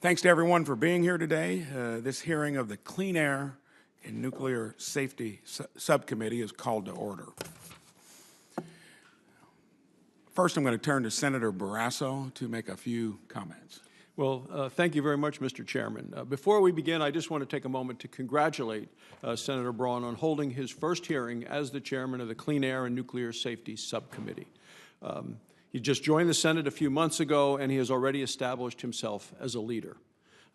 Thanks to everyone for being here today. This hearing of the Clean Air and Nuclear Safety Subcommittee is called to order. First, I'm going to turn to Senator Barrasso to make a few comments. Well, thank you very much, Mr. Chairman. Before we begin, I just want to take a moment to congratulate Senator Braun on holding his first hearing as the chairman of the Clean Air and Nuclear Safety Subcommittee. He just joined the Senate a few months ago, and he has already established himself as a leader.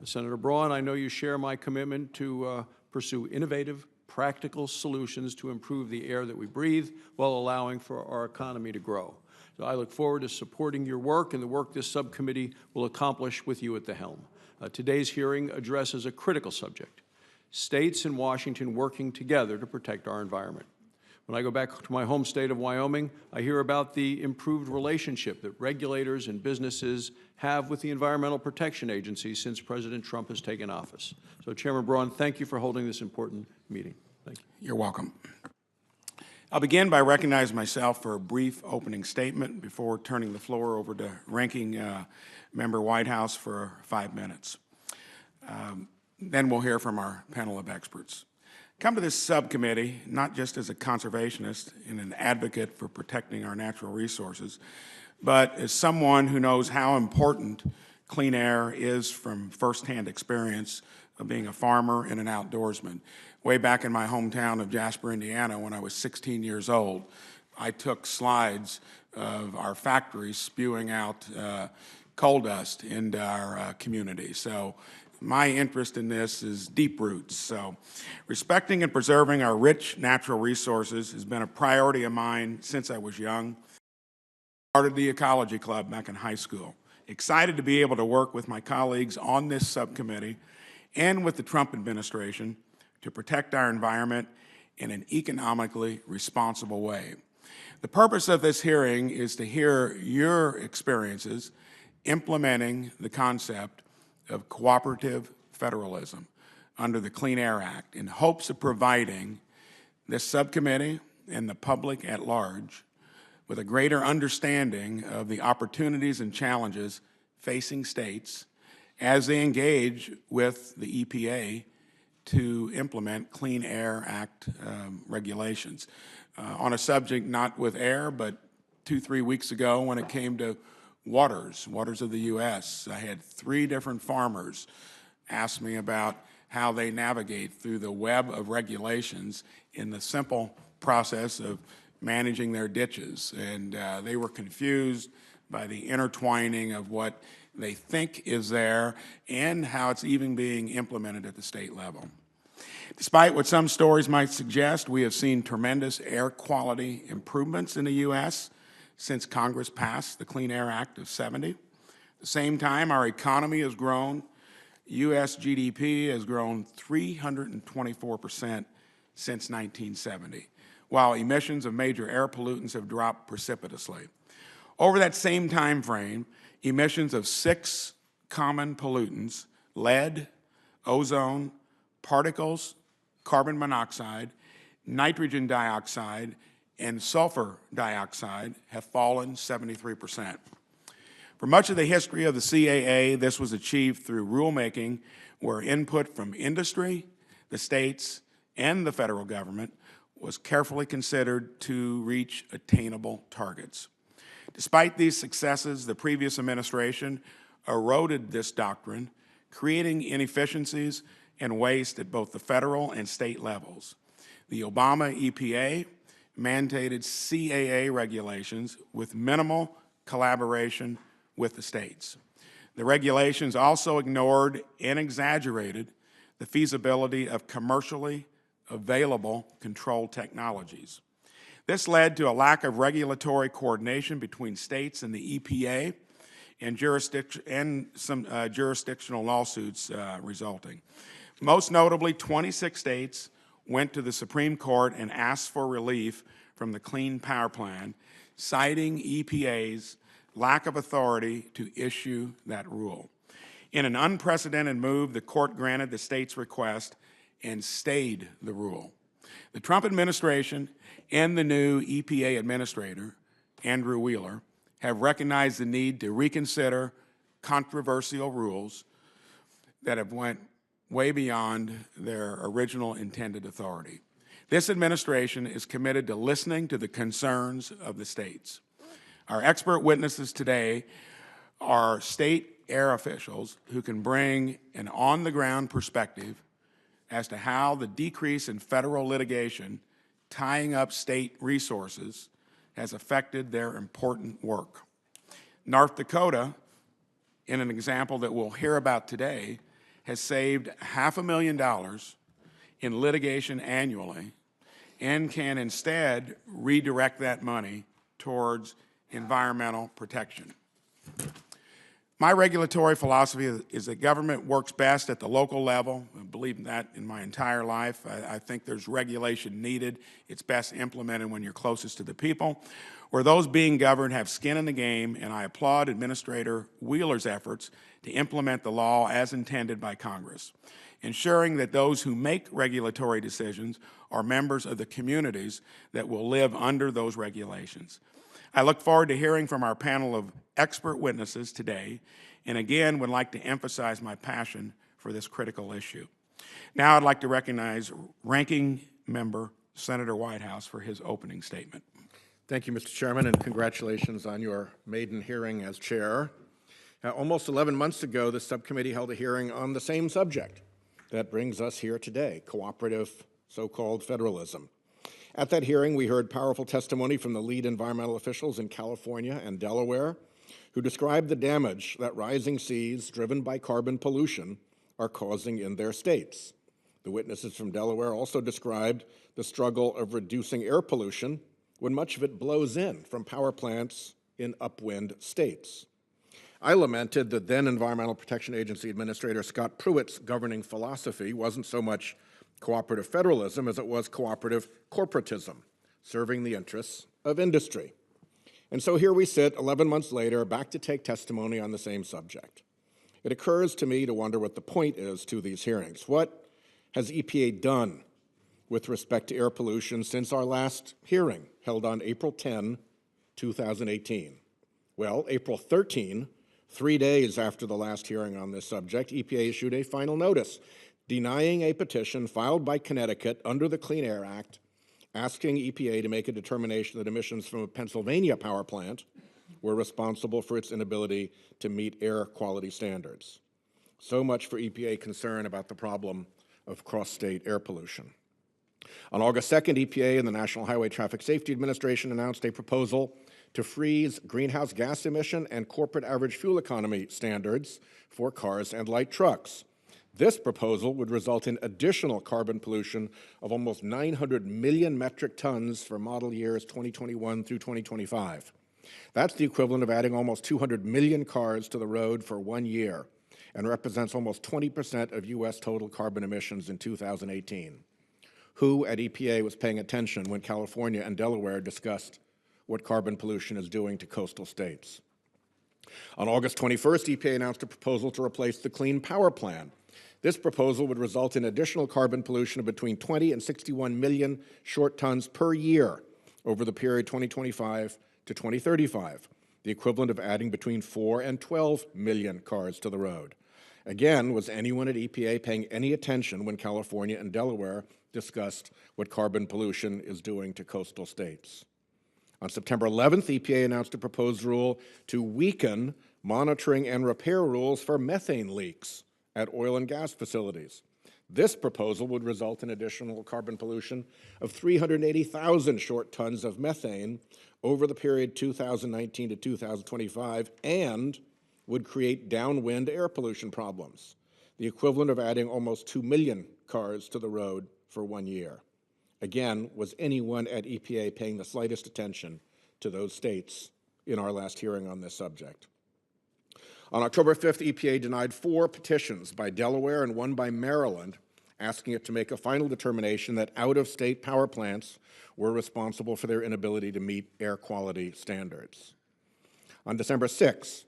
Senator Braun, I know you share my commitment to pursue innovative, practical solutions to improve the air that we breathe while allowing for our economy to grow. So I look forward to supporting your work and the work this subcommittee will accomplish with you at the helm. Today's hearing addresses a critical subject: states and Washington working together to protect our environment. When I go back to my home state of Wyoming, I hear about the improved relationship that regulators and businesses have with the Environmental Protection Agency since President Trump has taken office. So, Chairman Braun, thank you for holding this important meeting. Thank you. You're welcome. I'll begin by recognizing myself for a brief opening statement before turning the floor over to Ranking Member Whitehouse for 5 minutes. Then we'll hear from our panel of experts. Come to this subcommittee not just as a conservationist and an advocate for protecting our natural resources, but as someone who knows how important clean air is from firsthand experience of being a farmer and an outdoorsman. Way back in my hometown of Jasper, Indiana, when I was 16 years old, I took slides of our factories spewing out coal dust into our community. So my interest in this is deep roots. So respecting and preserving our rich natural resources has been a priority of mine since I was young. I started the Ecology Club back in high school. Excited to be able to work with my colleagues on this subcommittee and with the Trump administration to protect our environment in an economically responsible way. The purpose of this hearing is to hear your experiences implementing the concept of cooperative federalism under the Clean Air Act in hopes of providing this subcommittee and the public at large with a greater understanding of the opportunities and challenges facing states as they engage with the EPA to implement Clean Air Act regulations. On a subject not with air, but 2-3 weeks ago when it came to waters of the U.S., I had 3 different farmers ask me about how they navigate through the web of regulations in the simple process of managing their ditches. And they were confused by the intertwining of what they think is there and how it's even being implemented at the state level. Despite what some stories might suggest, we have seen tremendous air quality improvements in the U.S. since Congress passed the Clean Air Act of '70. At the same time, our economy has grown. U.S. GDP has grown 324% since 1970, while emissions of major air pollutants have dropped precipitously. Over that same time frame, emissions of 6 common pollutants, lead, ozone, particles, carbon monoxide, nitrogen dioxide, and sulfur dioxide have fallen 73%. For much of the history of the CAA, this was achieved through rulemaking where input from industry, the states, and the federal government was carefully considered to reach attainable targets. Despite these successes, the previous administration eroded this doctrine, creating inefficiencies and waste at both the federal and state levels. The Obama EPA mandated CAA regulations with minimal collaboration with the states. The regulations also ignored and exaggerated the feasibility of commercially available control technologies. This led to a lack of regulatory coordination between states and the EPA and some jurisdictional lawsuits resulting. Most notably, 26 states went to the Supreme Court and asked for relief from the Clean Power Plan, citing EPA's lack of authority to issue that rule. In an unprecedented move, the court granted the state's request and stayed the rule. The Trump administration and the new EPA administrator, Andrew Wheeler, have recognized the need to reconsider controversial rules that have went way beyond their original intended authority. This administration is committed to listening to the concerns of the states. Our expert witnesses today are state air officials who can bring an on-the-ground perspective as to how the decrease in federal litigation tying up state resources has affected their important work. North Dakota, in an example that we'll hear about today, has saved $500,000 in litigation annually and can instead redirect that money towards environmental protection. My regulatory philosophy is that government works best at the local level. I believe that in my entire life. I think there's regulation needed. It's best implemented when you're closest to the people, where those being governed have skin in the game, and I applaud Administrator Wheeler's efforts to implement the law as intended by Congress, ensuring that those who make regulatory decisions are members of the communities that will live under those regulations. I look forward to hearing from our panel of expert witnesses today, and again would like to emphasize my passion for this critical issue. Now I'd like to recognize Ranking Member Senator Whitehouse for his opening statement. Thank you, Mr. Chairman, and congratulations on your maiden hearing as chair. Almost 11 months ago, the subcommittee held a hearing on the same subject that brings us here today, cooperative so-called federalism. At that hearing, we heard powerful testimony from the lead environmental officials in California and Delaware, who described the damage that rising seas driven by carbon pollution are causing in their states. The witnesses from Delaware also described the struggle of reducing air pollution when much of it blows in from power plants in upwind states. I lamented that then Environmental Protection Agency Administrator Scott Pruitt's governing philosophy wasn't so much cooperative federalism as it was cooperative corporatism, serving the interests of industry. And so here we sit 11 months later, back to take testimony on the same subject. It occurs to me to wonder what the point is to these hearings. What has EPA done with respect to air pollution since our last hearing held on April 10, 2018? Well, April 13, 3 days after the last hearing on this subject, EPA issued a final notice denying a petition filed by Connecticut under the Clean Air Act, asking EPA to make a determination that emissions from a Pennsylvania power plant were responsible for its inability to meet air quality standards. So much for EPA concern about the problem of cross-state air pollution. On August 2nd, EPA and the National Highway Traffic Safety Administration announced a proposal to freeze greenhouse gas emission and corporate average fuel economy standards for cars and light trucks. This proposal would result in additional carbon pollution of almost 900 million metric tons for model years 2021 through 2025. That's the equivalent of adding almost 200 million cars to the road for 1 year and represents almost 20% of U.S. total carbon emissions in 2018. Who at EPA was paying attention when California and Delaware discussed what carbon pollution is doing to coastal states? On August 21st, EPA announced a proposal to replace the Clean Power Plan. This proposal would result in additional carbon pollution of between 20 and 61 million short tons per year over the period 2025 to 2035, the equivalent of adding between 4 and 12 million cars to the road. Again, was anyone at EPA paying any attention when California and Delaware discussed what carbon pollution is doing to coastal states? On September 11th, EPA announced a proposed rule to weaken monitoring and repair rules for methane leaks at oil and gas facilities. This proposal would result in additional carbon pollution of 380,000 short tons of methane over the period 2019 to 2025 and would create downwind air pollution problems, the equivalent of adding almost 2 million cars to the road for 1 year. Again, was anyone at EPA paying the slightest attention to those states in our last hearing on this subject? On October 5th, EPA denied 4 petitions by Delaware and 1 by Maryland, asking it to make a final determination that out-of-state power plants were responsible for their inability to meet air quality standards. On December 6th,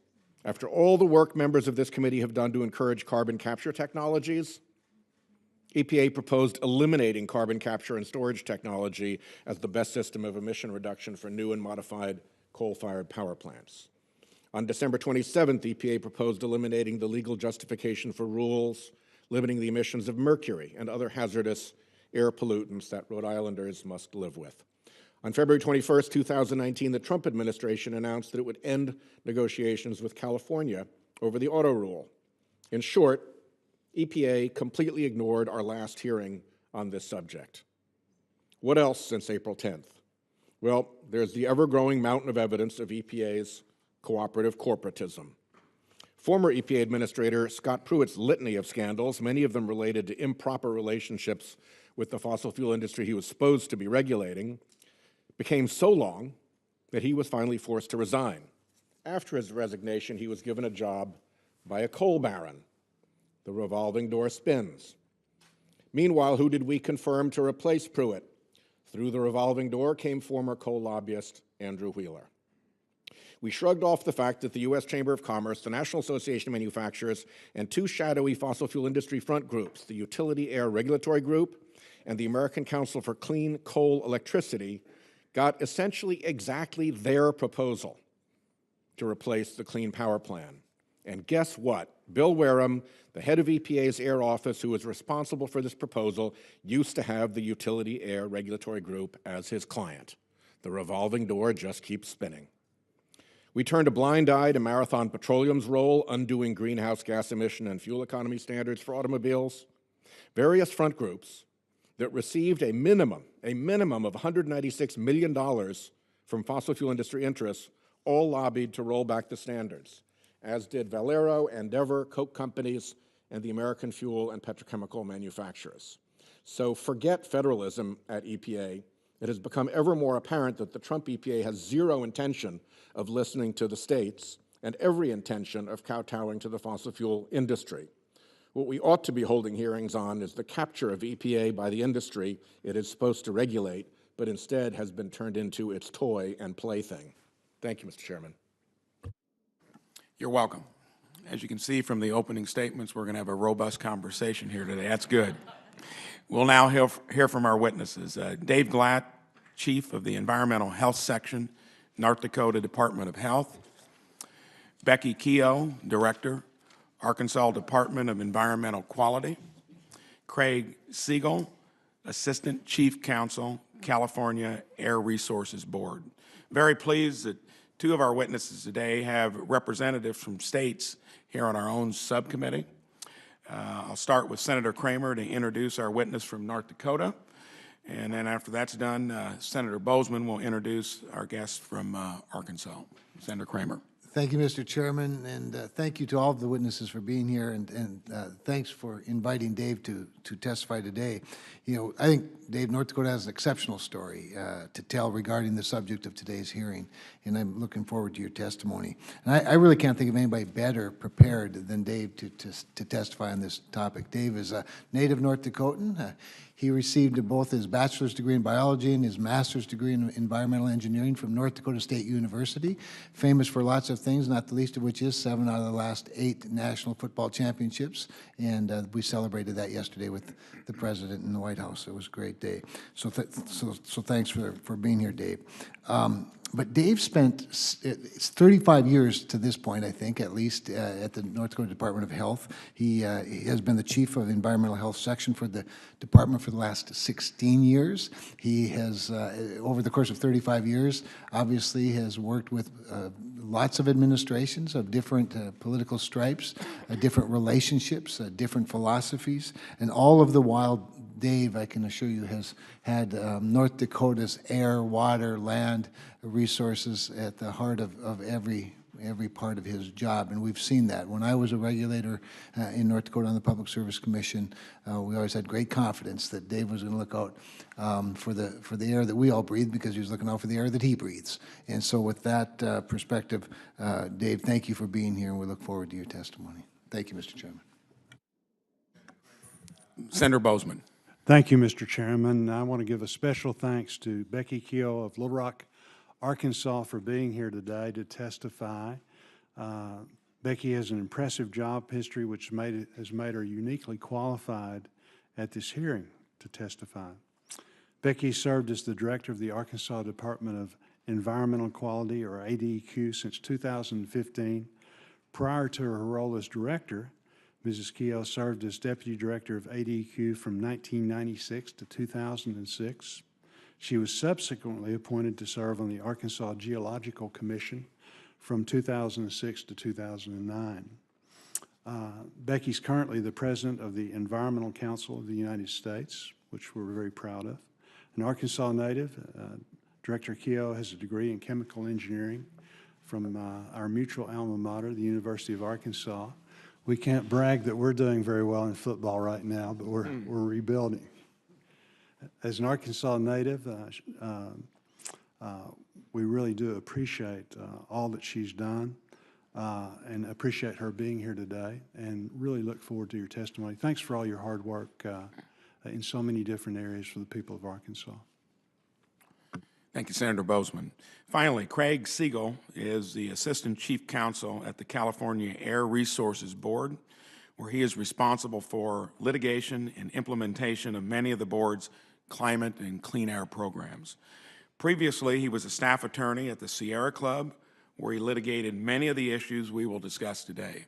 after all the work members of this committee have done to encourage carbon capture technologies, EPA proposed eliminating carbon capture and storage technology as the best system of emission reduction for new and modified coal-fired power plants. On December 27th, EPA proposed eliminating the legal justification for rules limiting the emissions of mercury and other hazardous air pollutants that Rhode Islanders must live with. On February 21st, 2019, the Trump administration announced that it would end negotiations with California over the auto rule. In short, EPA completely ignored our last hearing on this subject. What else since April 10th? Well, there's the ever-growing mountain of evidence of EPA's cooperative corporatism. Former EPA Administrator Scott Pruitt's litany of scandals, many of them related to improper relationships with the fossil fuel industry he was supposed to be regulating, became so long that he was finally forced to resign. After his resignation, he was given a job by a coal baron. The revolving door spins. Meanwhile, who did we confirm to replace Pruitt? Through the revolving door came former coal lobbyist Andrew Wheeler. We shrugged off the fact that the U.S. Chamber of Commerce, the National Association of Manufacturers, and two shadowy fossil fuel industry front groups, the Utility Air Regulatory Group and the American Council for Clean Coal Electricity, got essentially exactly their proposal to replace the Clean Power Plan. And guess what? Bill Wareham, the head of EPA's Air Office, who was responsible for this proposal, used to have the Utility Air Regulatory Group as his client. The revolving door just keeps spinning. We turned a blind eye to Marathon Petroleum's role, undoing greenhouse gas emission and fuel economy standards for automobiles. Various front groups that received a minimum of $196 million from fossil fuel industry interests all lobbied to roll back the standards, as did Valero, Endeavor, Coke companies, and the American fuel and petrochemical manufacturers. So forget federalism at EPA. It has become ever more apparent that the Trump EPA has zero intention of listening to the states and every intention of kowtowing to the fossil fuel industry. What we ought to be holding hearings on is the capture of EPA by the industry it is supposed to regulate, but instead has been turned into its toy and plaything. Thank you, Mr. Chairman. You're welcome. As you can see from the opening statements, we're going to have a robust conversation here today. That's good. We'll now hear from our witnesses. Dave Glatt, Chief of the Environmental Health Section, North Dakota Department of Health. Becky Keogh, Director, Arkansas Department of Environmental Quality. Craig Siegel, Assistant Chief Counsel, California Air Resources Board. Very pleased that two of our witnesses today have representatives from states here on our own subcommittee. I'll start with Senator Kramer to introduce our witness from North Dakota. And then after that's done, Senator Bozeman will introduce our guest from Arkansas. Senator Kramer. Thank you, Mr. Chairman, and thank you to all of the witnesses for being here, and thanks for inviting Dave to testify today. You know, I think, Dave, North Dakota has an exceptional story to tell regarding the subject of today's hearing, and I'm looking forward to your testimony. And I really can't think of anybody better prepared than Dave to testify on this topic. Dave is a native North Dakotan. He received both his bachelor's degree in biology and his master's degree in environmental engineering from North Dakota State University, famous for lots of things, not the least of which is 7 out of the last 8 national football championships, and we celebrated that yesterday with the president in the White House. It was a great day. So thanks for being here, Dave. But Dave spent 35 years to this point, I think, at least, at the North Dakota Department of Health. He has been the chief of the Environmental Health Section for the department for the last 16 years. He has, over the course of 35 years, obviously has worked with lots of administrations of different political stripes, different relationships, different philosophies, and all of the while, Dave, I can assure you, has had North Dakota's air, water, land resources at the heart of every part of his job, and we've seen that. When I was a regulator in North Dakota on the Public Service Commission, we always had great confidence that Dave was going to look out for the air that we all breathe, because he was looking out for the air that he breathes. And so with that perspective, Dave, thank you for being here, and we look forward to your testimony. Thank you, Mr. Chairman. Senator Bozeman. Thank you, Mr. Chairman. I want to give a special thanks to Becky Keogh of Little Rock, Arkansas, for being here today to testify. Becky has an impressive job history which has made her uniquely qualified at this hearing to testify. Becky served as the director of the Arkansas Department of Environmental Quality, or ADEQ, since 2015. Prior to her role as director, Mrs. Keough served as Deputy Director of ADEQ from 1996 to 2006. She was subsequently appointed to serve on the Arkansas Geological Commission from 2006 to 2009. Becky's currently the President of the Environmental Council of the United States, which we're very proud of. An Arkansas native, Director Keough has a degree in chemical engineering from our mutual alma mater, the University of Arkansas. We can't brag that we're doing very well in football right now, but we're rebuilding. As an Arkansas native, we really do appreciate all that she's done and appreciate her being here today, and really look forward to your testimony. Thanks for all your hard work in so many different areas for the people of Arkansas. Thank you, Senator Bozeman. Finally, Craig Siegel is the Assistant Chief Counsel at the California Air Resources Board, where he is responsible for litigation and implementation of many of the board's climate and clean air programs. Previously, he was a staff attorney at the Sierra Club, where he litigated many of the issues we will discuss today.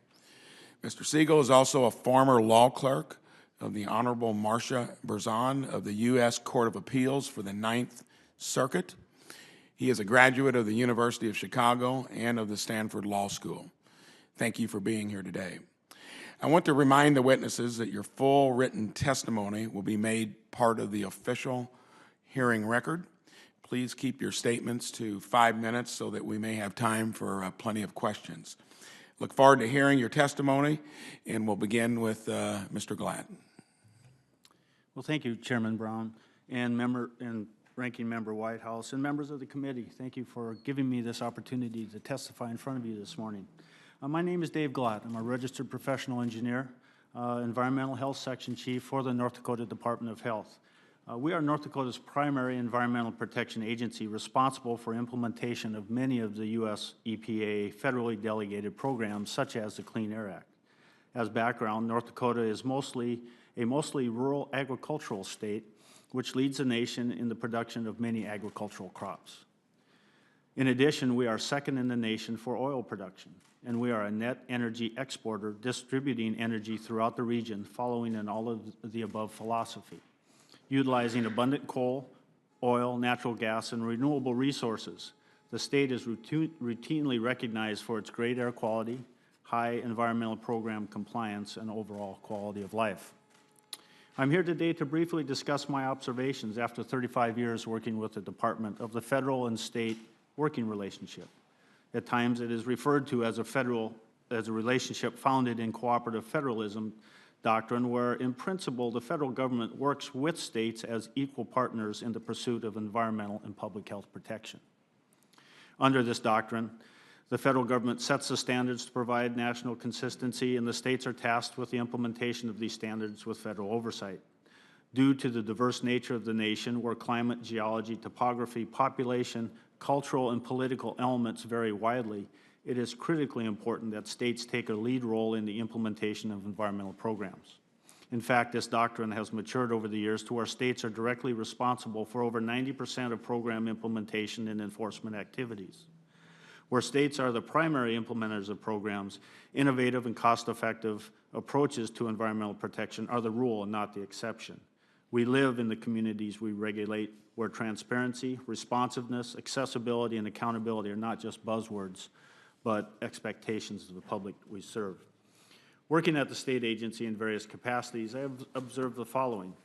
Mr. Siegel is also a former law clerk of the Honorable Marcia Berzon of the U.S. Court of Appeals for the Ninth Circuit. He is a graduate of the University of Chicago and of the Stanford Law School. Thank you for being here today. I want to remind the witnesses that your full written testimony will be made part of the official hearing record. Please keep your statements to 5 minutes so that we may have time for plenty of questions. Look forward to hearing your testimony, and we'll begin with Mr. Glatt. Well, thank you, Chairman Braun, and Ranking Member Whitehouse, and members of the committee. Thank you for giving me this opportunity to testify in front of you this morning. My name is Dave Glatt. I'm a registered professional engineer, environmental health section chief for the North Dakota Department of Health. We are North Dakota's primary environmental protection agency, responsible for implementation of many of the U.S. EPA federally delegated programs, such as the Clean Air Act. As background, North Dakota is a mostly rural agricultural state, which leads the nation in the production of many agricultural crops. In addition, we are second in the nation for oil production, and we are a net energy exporter, distributing energy throughout the region, following an all of the above philosophy, utilizing abundant coal, oil, natural gas, and renewable resources. The state is routinely recognized for its great air quality, high environmental program compliance, and overall quality of life. I'm here today to briefly discuss my observations after 35 years working with the Department of the federal and state working relationship. At times it is referred to as a relationship founded in cooperative federalism doctrine, where in principle the federal government works with states as equal partners in the pursuit of environmental and public health protection. Under this doctrine, the federal government sets the standards to provide national consistency, and the states are tasked with the implementation of these standards with federal oversight. Due to the diverse nature of the nation, where climate, geology, topography, population, cultural, and political elements vary widely, it is critically important that states take a lead role in the implementation of environmental programs. In fact, this doctrine has matured over the years to where states are directly responsible for over 90% of program implementation and enforcement activities. Where states are the primary implementers of programs, innovative and cost-effective approaches to environmental protection are the rule and not the exception. We live in the communities we regulate, where transparency, responsiveness, accessibility, and accountability are not just buzzwords, but expectations of the public we serve. Working at the state agency in various capacities, I have observed the following.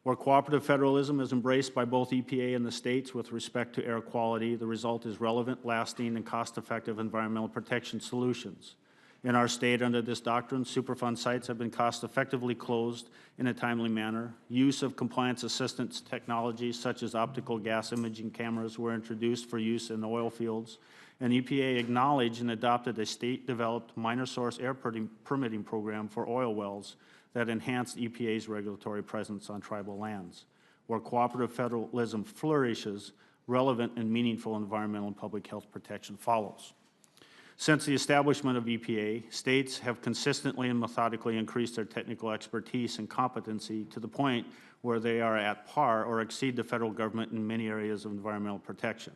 Where cooperative federalism is embraced by both EPA and the states with respect to air quality, the result is relevant, lasting, and cost-effective environmental protection solutions. In our state, under this doctrine, Superfund sites have been cost-effectively closed in a timely manner. Use of compliance assistance technologies such as optical gas imaging cameras were introduced for use in oil fields, and EPA acknowledged and adopted a state-developed minor source air permitting program for oil wells that enhanced EPA's regulatory presence on tribal lands. Where cooperative federalism flourishes, relevant and meaningful environmental and public health protection follows. Since the establishment of EPA, states have consistently and methodically increased their technical expertise and competency to the point where they are at par or exceed the federal government in many areas of environmental protection.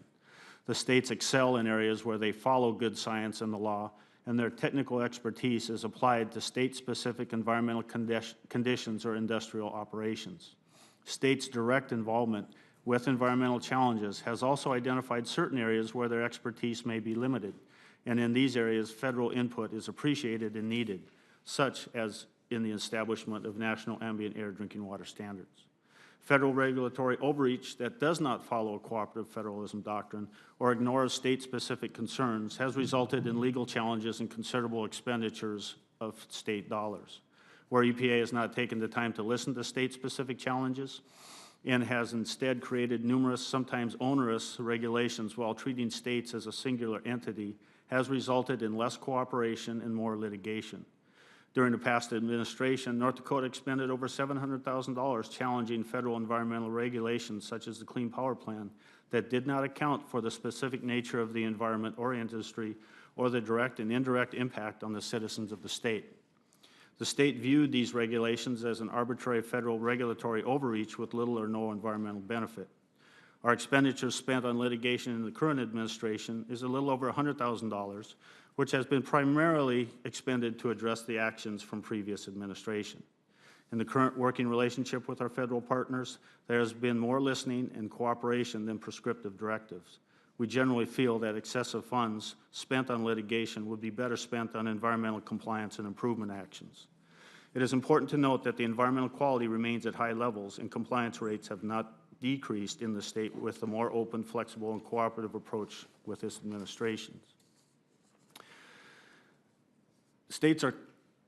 The states excel in areas where they follow good science and the law, and their technical expertise is applied to state-specific environmental conditions or industrial operations. States' direct involvement with environmental challenges has also identified certain areas where their expertise may be limited, and in these areas, federal input is appreciated and needed, such as in the establishment of national ambient air drinking water standards. Federal regulatory overreach that does not follow a cooperative federalism doctrine or ignores state-specific concerns has resulted in legal challenges and considerable expenditures of state dollars. Where EPA has not taken the time to listen to state-specific challenges and has instead created numerous, sometimes onerous, regulations while treating states as a singular entity has resulted in less cooperation and more litigation. During the past administration, North Dakota expended over $700,000 challenging federal environmental regulations such as the Clean Power Plan that did not account for the specific nature of the environment or industry or the direct and indirect impact on the citizens of the state. The state viewed these regulations as an arbitrary federal regulatory overreach with little or no environmental benefit. Our expenditures spent on litigation in the current administration is a little over $100,000, which has been primarily expended to address the actions from previous administration. In the current working relationship with our federal partners, there has been more listening and cooperation than prescriptive directives. We generally feel that excessive funds spent on litigation would be better spent on environmental compliance and improvement actions. It is important to note that the environmental quality remains at high levels and compliance rates have not decreased in the state with a more open, flexible, and cooperative approach with this administration. States are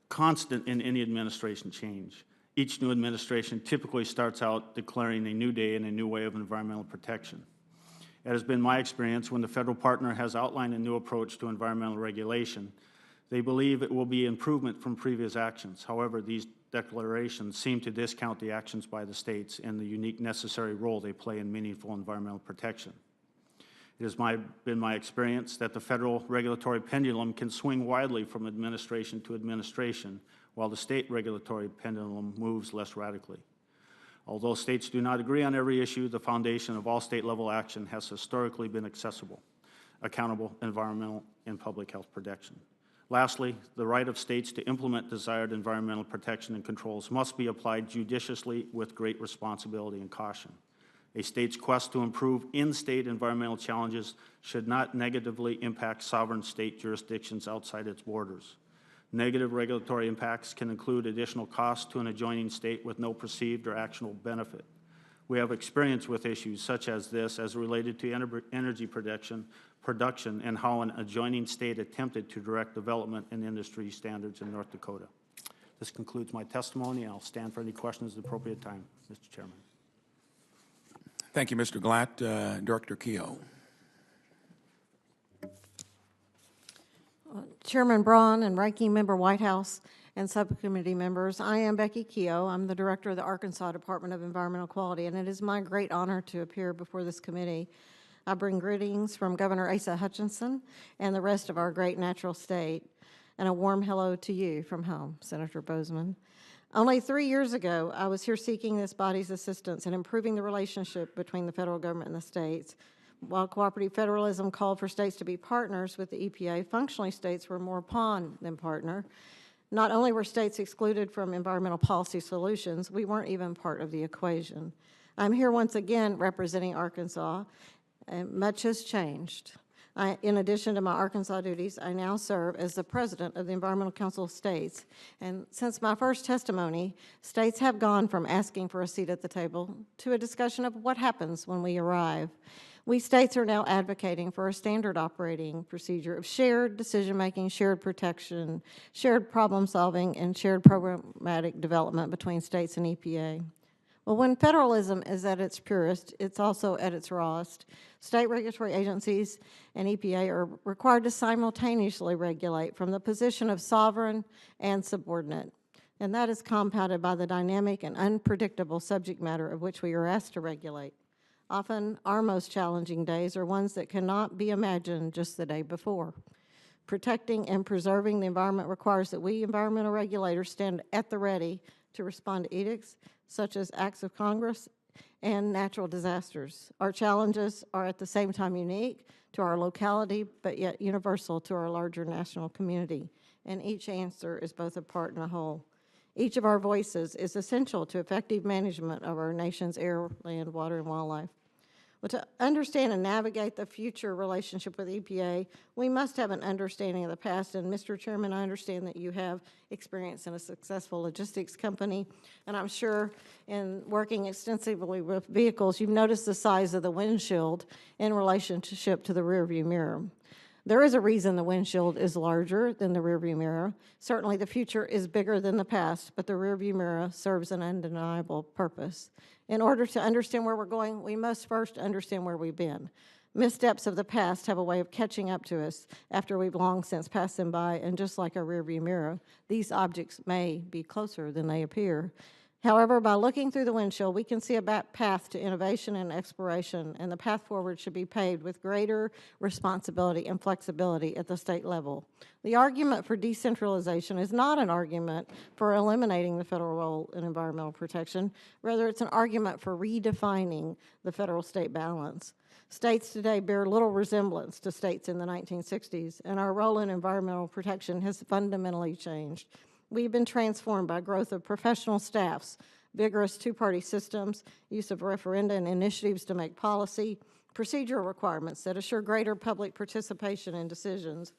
constant in any administration change. Each new administration typically starts out declaring a new day and a new way of environmental protection. It has been my experience when the federal partner has outlined a new approach to environmental regulation, they believe it will be improvement from previous actions. However, these declarations seem to discount the actions by the states and the unique necessary role they play in meaningful environmental protection. It has been my experience that the federal regulatory pendulum can swing widely from administration to administration, while the state regulatory pendulum moves less radically. Although states do not agree on every issue, the foundation of all state-level action has historically been accessible, accountable, environmental, and public health protection. Lastly, the right of states to implement desired environmental protection and controls must be applied judiciously with great responsibility and caution. A state's quest to improve in-state environmental challenges should not negatively impact sovereign state jurisdictions outside its borders. Negative regulatory impacts can include additional costs to an adjoining state with no perceived or actionable benefit. We have experience with issues such as this as related to energy production and how an adjoining state attempted to direct development and industry standards in North Dakota. This concludes my testimony. I'll stand for any questions at the appropriate time, Mr. Chairman. Thank you, Mr. Glatt. Director Keogh. Chairman Braun and Ranking Member Whitehouse and Subcommittee members, I am Becky Keogh. I'm the Director of the Arkansas Department of Environmental Quality, and it is my great honor to appear before this committee. I bring greetings from Governor Asa Hutchinson and the rest of our great natural state, and a warm hello to you from home, Senator Bozeman. Only 3 years ago, I was here seeking this body's assistance in improving the relationship between the federal government and the states. While cooperative federalism called for states to be partners with the EPA, functionally states were more pawn than partner. Not only were states excluded from environmental policy solutions, we weren't even part of the equation. I'm here once again representing Arkansas, and much has changed. In addition to my Arkansas duties, I now serve as the president of the Environmental Council of States. And since my first testimony, states have gone from asking for a seat at the table to a discussion of what happens when we arrive. We states are now advocating for a standard operating procedure of shared decision-making, shared protection, shared problem-solving, and shared programmatic development between states and EPA. Well, when federalism is at its purest, it's also at its rawest. State regulatory agencies and EPA are required to simultaneously regulate from the position of sovereign and subordinate. And that is compounded by the dynamic and unpredictable subject matter of which we are asked to regulate. Often, our most challenging days are ones that cannot be imagined just the day before. Protecting and preserving the environment requires that we environmental regulators stand at the ready to respond to edicts, such as acts of Congress and natural disasters. Our challenges are at the same time unique to our locality, but yet universal to our larger national community, and each answer is both a part and a whole. Each of our voices is essential to effective management of our nation's air, land, water, and wildlife. Well, to understand and navigate the future relationship with EPA, we must have an understanding of the past. And Mr. Chairman, I understand that you have experience in a successful logistics company, and I'm sure in working extensively with vehicles, you've noticed the size of the windshield in relationship to the rearview mirror. There is a reason the windshield is larger than the rearview mirror. Certainly the future is bigger than the past, but the rearview mirror serves an undeniable purpose. In order to understand where we're going, we must first understand where we've been. Missteps of the past have a way of catching up to us after we've long since passed them by, and just like a rearview mirror, these objects may be closer than they appear. However, by looking through the windshield, we can see a path to innovation and exploration, and the path forward should be paved with greater responsibility and flexibility at the state level. The argument for decentralization is not an argument for eliminating the federal role in environmental protection. Rather, it's an argument for redefining the federal-state balance. States today bear little resemblance to states in the 1960s, and our role in environmental protection has fundamentally changed. We've been transformed by growth of professional staffs, vigorous two-party systems, use of referenda and initiatives to make policy, procedural requirements that assure greater public participation in decisions.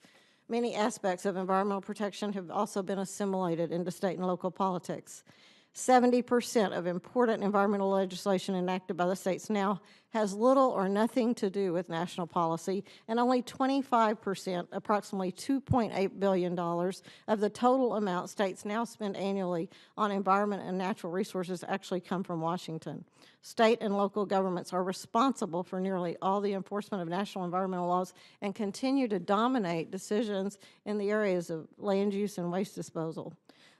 Many aspects of environmental protection have also been assimilated into state and local politics. 70% of important environmental legislation enacted by the states now has little or nothing to do with national policy, and only 25%, approximately $2.8 billion, of the total amount states now spend annually on environment and natural resources actually come from Washington. State and local governments are responsible for nearly all the enforcement of national environmental laws and continue to dominate decisions in the areas of land use and waste disposal.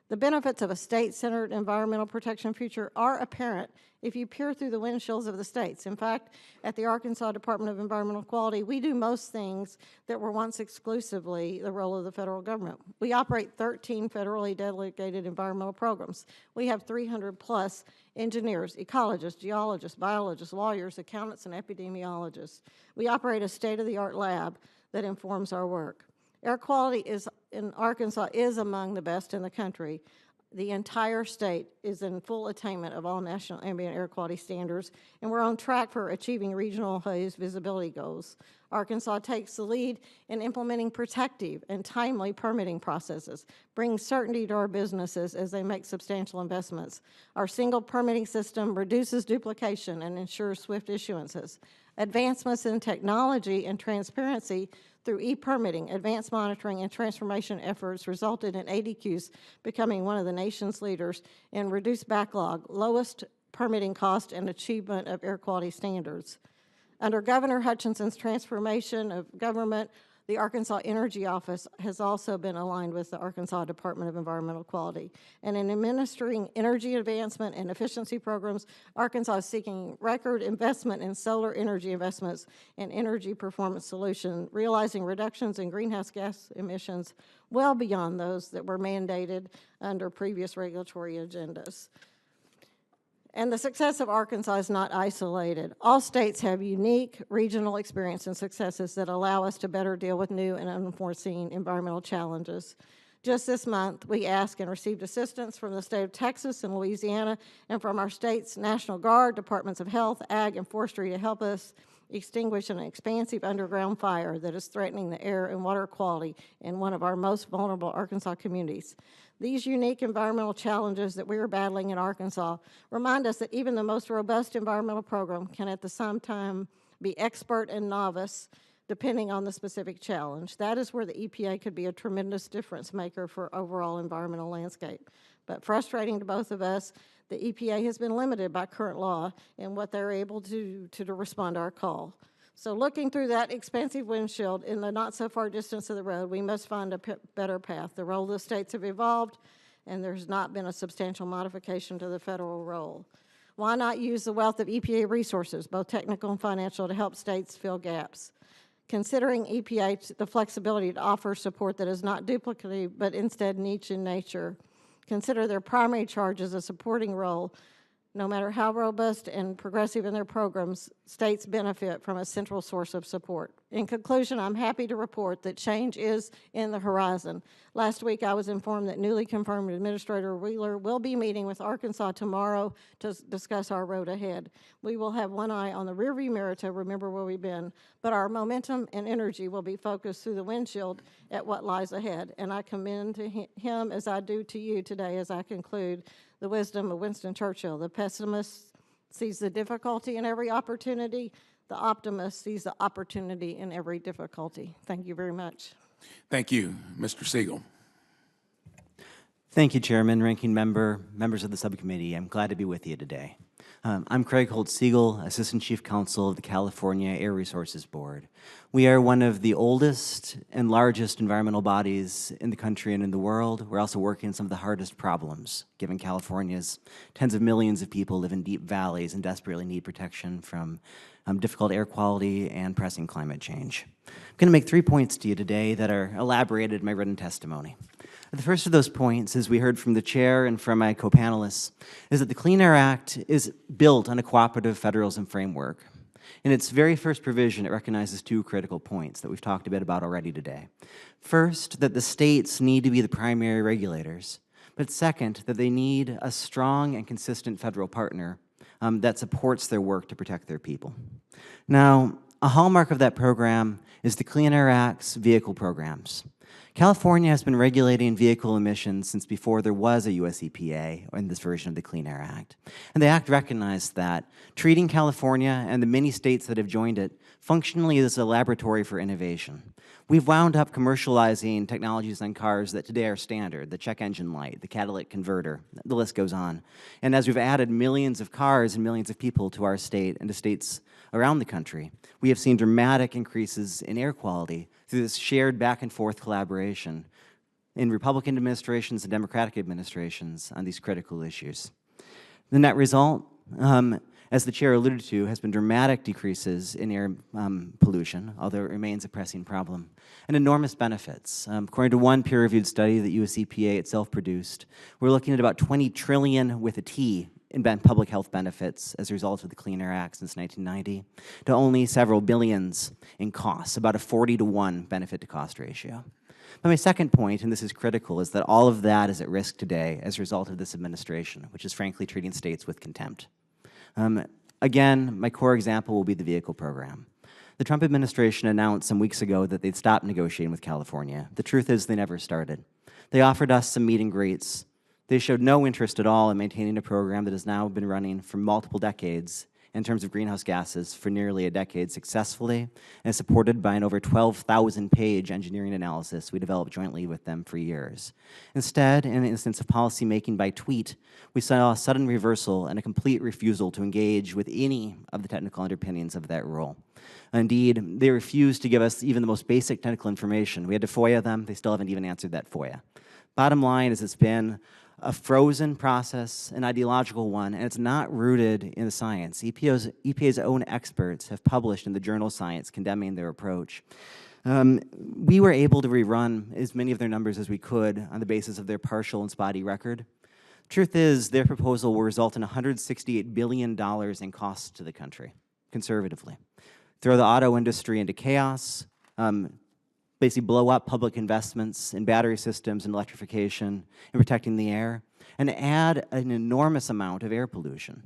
The benefits of a state-centered environmental protection future are apparent if you peer through the windshields of the states. In fact, at the Arkansas Department of Environmental Quality, we do most things that were once exclusively the role of the federal government. We operate 13 federally delegated environmental programs. We have 300-plus engineers, ecologists, geologists, biologists, lawyers, accountants, and epidemiologists. We operate a state-of-the-art lab that informs our work. Air quality in Arkansas is among the best in the country. The entire state is in full attainment of all national ambient air quality standards, and we're on track for achieving regional haze visibility goals. Arkansas takes the lead in implementing protective and timely permitting processes, bringing certainty to our businesses as they make substantial investments. Our single permitting system reduces duplication and ensures swift issuances. Advancements in technology and transparency through e-permitting, advanced monitoring, and transformation efforts resulted in ADQs becoming one of the nation's leaders in reduced backlog, lowest permitting cost, and achievement of air quality standards. Under Governor Hutchinson's transformation of government, the Arkansas Energy Office has also been aligned with the Arkansas Department of Environmental Quality. And in administering energy advancement and efficiency programs, Arkansas is seeking record investment in solar energy investments and energy performance solutions, realizing reductions in greenhouse gas emissions well beyond those that were mandated under previous regulatory agendas. And the success of Arkansas is not isolated. All states have unique regional experience and successes that allow us to better deal with new and unforeseen environmental challenges. Just this month, we asked and received assistance from the state of Texas and Louisiana and from our state's National Guard, Departments of Health, Ag, and Forestry to help us extinguish an expansive underground fire that is threatening the air and water quality in one of our most vulnerable Arkansas communities. These unique environmental challenges that we are battling in Arkansas remind us that even the most robust environmental program can at the same time be expert and novice depending on the specific challenge. That is where the EPA could be a tremendous difference maker for overall environmental landscape. But frustrating to both of us, the EPA has been limited by current law in what they're able to respond to our call. So looking through that expansive windshield in the not-so-far distance of the road, we must find a better path. The role of the states have evolved, and there's not been a substantial modification to the federal role. Why not use the wealth of EPA resources, both technical and financial, to help states fill gaps? Considering EPA the flexibility to offer support that is not duplicative, but instead niche in nature. Consider their primary charge as a supporting role No matter how robust and progressive in their programs, states benefit from a central source of support. In conclusion, I'm happy to report that change is in the horizon. Last week, I was informed that newly confirmed Administrator Wheeler will be meeting with Arkansas tomorrow to discuss our road ahead. We will have one eye on the rearview mirror to remember where we've been, but our momentum and energy will be focused through the windshield at what lies ahead. And I commend to him, as I do to you today, as I conclude, the wisdom of Winston Churchill. The pessimist sees the difficulty in every opportunity. The optimist sees the opportunity in every difficulty. Thank you very much. Thank you. Mr. Siegel. Thank you, Chairman, Ranking Member, members of the subcommittee. I'm glad to be with you today. I'm Craig Holt-Siegel, Assistant Chief Counsel of the California Air Resources Board. We are one of the oldest and largest environmental bodies in the country and in the world. We're also working on some of the hardest problems, given California's tens of millions of people live in deep valleys and desperately need protection from difficult air quality and pressing climate change. I'm going to make 3 points to you today that are elaborated in my written testimony. The first of those points, as we heard from the chair and from my co-panelists, is that the Clean Air Act is built on a cooperative federalism framework. In its very first provision, it recognizes 2 critical points that we've talked a bit about already today. First, that the states need to be the primary regulators, but second, that they need a strong and consistent federal partner that supports their work to protect their people. Now, a hallmark of that program is the Clean Air Act's vehicle programs. California has been regulating vehicle emissions since before there was a US EPA in this version of the Clean Air Act. And the Act recognized that treating California and the many states that have joined it functionally as a laboratory for innovation. We've wound up commercializing technologies on cars that today are standard, the check engine light, the catalytic converter, the list goes on. And as we've added millions of cars and millions of people to our state and to states around the country, we have seen dramatic increases in air quality through this shared back and forth collaboration in Republican administrations and Democratic administrations on these critical issues. The net result, as the chair alluded to, has been dramatic decreases in air pollution, although it remains a pressing problem, and enormous benefits. According to one peer-reviewed study that US EPA itself produced, we're looking at about 20 trillion with a T in public health benefits as a result of the Clean Air Act since 1990, to only several billions in costs, about a 40-to-1 benefit to cost ratio. But my second point, and this is critical, is that all of that is at risk today as a result of this administration, which is frankly treating states with contempt. Again, my core example will be the vehicle program. The Trump administration announced some weeks ago that they'd stopped negotiating with California. The truth is they never started. They offered us some meet and greets. They showed no interest at all in maintaining a program that has now been running for multiple decades in terms of greenhouse gases for nearly a decade successfully, and supported by an over 12,000-page engineering analysis we developed jointly with them for years. Instead, in an instance of policymaking by tweet, we saw a sudden reversal and a complete refusal to engage with any of the technical underpinnings of that rule. Indeed, they refused to give us even the most basic technical information. We had to FOIA them. They still haven't even answered that FOIA. Bottom line is it's been a frozen process, an ideological one, and it's not rooted in the science. EPA's own experts have published in the journal Science condemning their approach. We were able to rerun as many of their numbers as we could on the basis of their partial and spotty record. Truth is, their proposal will result in $168 billion in costs to the country, conservatively. Throw the auto industry into chaos, basically blow up public investments in battery systems and electrification and protecting the air, and add an enormous amount of air pollution.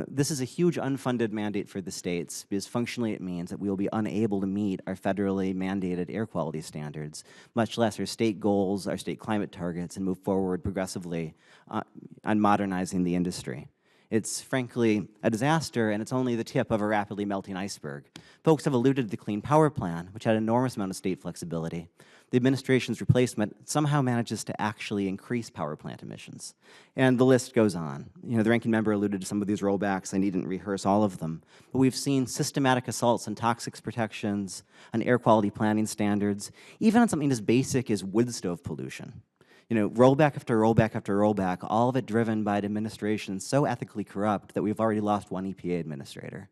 This is a huge unfunded mandate for the states because functionally it means that we will be unable to meet our federally mandated air quality standards, much less our state goals, our state climate targets, and move forward progressively on modernizing the industry. It's frankly a disaster, and it's only the tip of a rapidly melting iceberg. Folks have alluded to the Clean Power Plan, which had an enormous amount of state flexibility. The administration's replacement somehow manages to actually increase power plant emissions. And the list goes on. You know, the ranking member alluded to some of these rollbacks. I needn't rehearse all of them. But we've seen systematic assaults on toxics protections, on air quality planning standards, even on something as basic as wood stove pollution. You know, rollback after rollback after rollback, all of it driven by an administration so ethically corrupt that we've already lost one EPA administrator.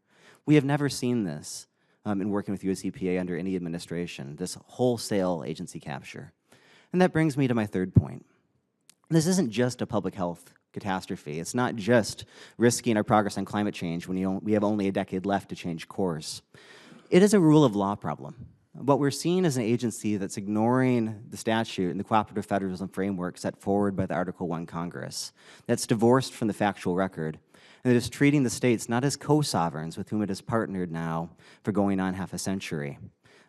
We have never seen this in working with US EPA under any administration, this wholesale agency capture. And that brings me to my third point. This isn't just a public health catastrophe. It's not just risking our progress on climate change when we have only a decade left to change course. It is a rule of law problem. What we're seeing is an agency that's ignoring the statute and the cooperative federalism framework set forward by the Article I Congress, that's divorced from the factual record, and that is treating the states not as co-sovereigns with whom it has partnered now for going on half a century,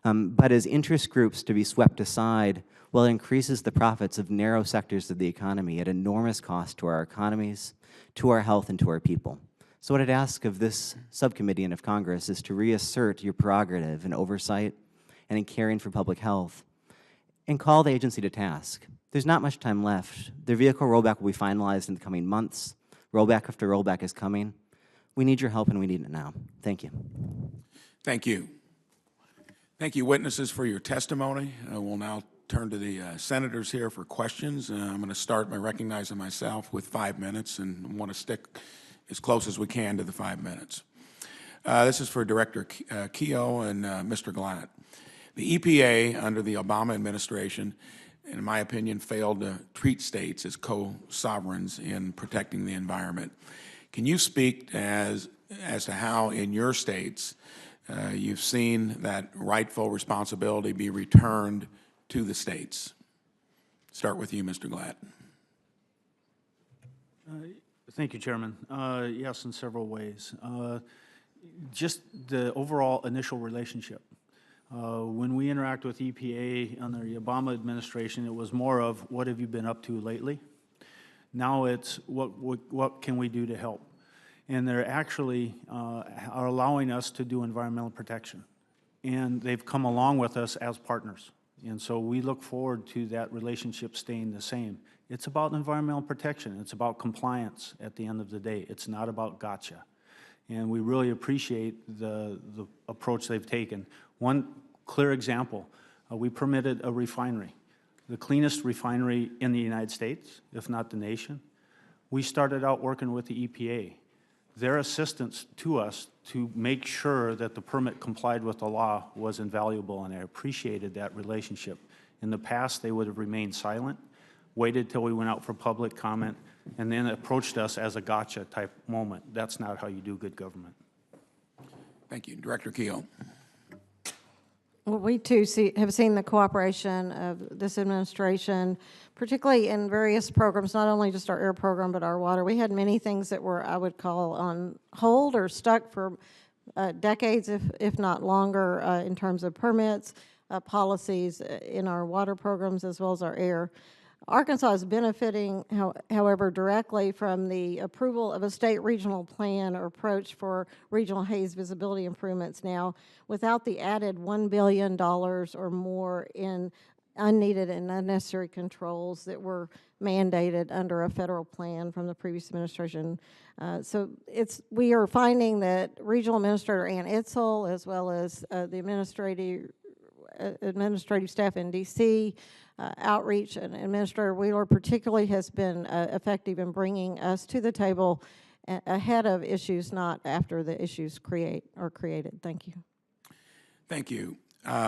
but as interest groups to be swept aside while it increases the profits of narrow sectors of the economy at enormous cost to our economies, to our health, and to our people. So what I'd ask of this subcommittee and of Congress is to reassert your prerogative in oversight and in caring for public health, and call the agency to task. There's not much time left. Their vehicle rollback will be finalized in the coming months. Rollback after rollback is coming. We need your help, and we need it now. Thank you. Thank you. Thank you, witnesses, for your testimony. We'll now turn to the senators here for questions. I'm going to start by recognizing myself with 5 minutes, and want to stick as close as we can to the 5 minutes. This is for Director Keogh and Mr. Glatt. The EPA, under the Obama administration, in my opinion, failed to treat states as co-sovereigns in protecting the environment. Can you speak as to how in your states you've seen that rightful responsibility be returned to the states? Start with you, Mr. Glatt. Thank you, Chairman. Yes, in several ways. Just the overall initial relationship. When we interact with EPA under the Obama administration, it was more of, what have you been up to lately? Now it's, what can we do to help? And they're actually are allowing us to do environmental protection. And they've come along with us as partners. And so we look forward to that relationship staying the same. It's about environmental protection. It's about compliance at the end of the day. It's not about gotcha. And we really appreciate the approach they've taken. One clear example, we permitted a refinery, the cleanest refinery in the United States, if not the nation. We started out working with the EPA. Their assistance to us to make sure that the permit complied with the law was invaluable, and I appreciated that relationship. In the past, they would have remained silent, waited till we went out for public comment, and then approached us as a gotcha type moment. That's not how you do good government. Thank you. Director Keogh. Well, we too have seen the cooperation of this administration, particularly in various programs, not only just our air program, but our water. We had many things that were, I would call, on hold or stuck for decades, if not longer, in terms of permits, policies in our water programs, as well as our air. Arkansas is benefiting, however, directly from the approval of a state regional plan or approach for regional haze visibility improvements now, without the added $1 billion or more in unneeded and unnecessary controls that were mandated under a federal plan from the previous administration. So we are finding that Regional Administrator Ann Itzel, as well as the administrative staff in D.C., outreach, and Administrator Wheeler particularly has been effective in bringing us to the table ahead of issues, not after the issues are created. Thank you. Thank you.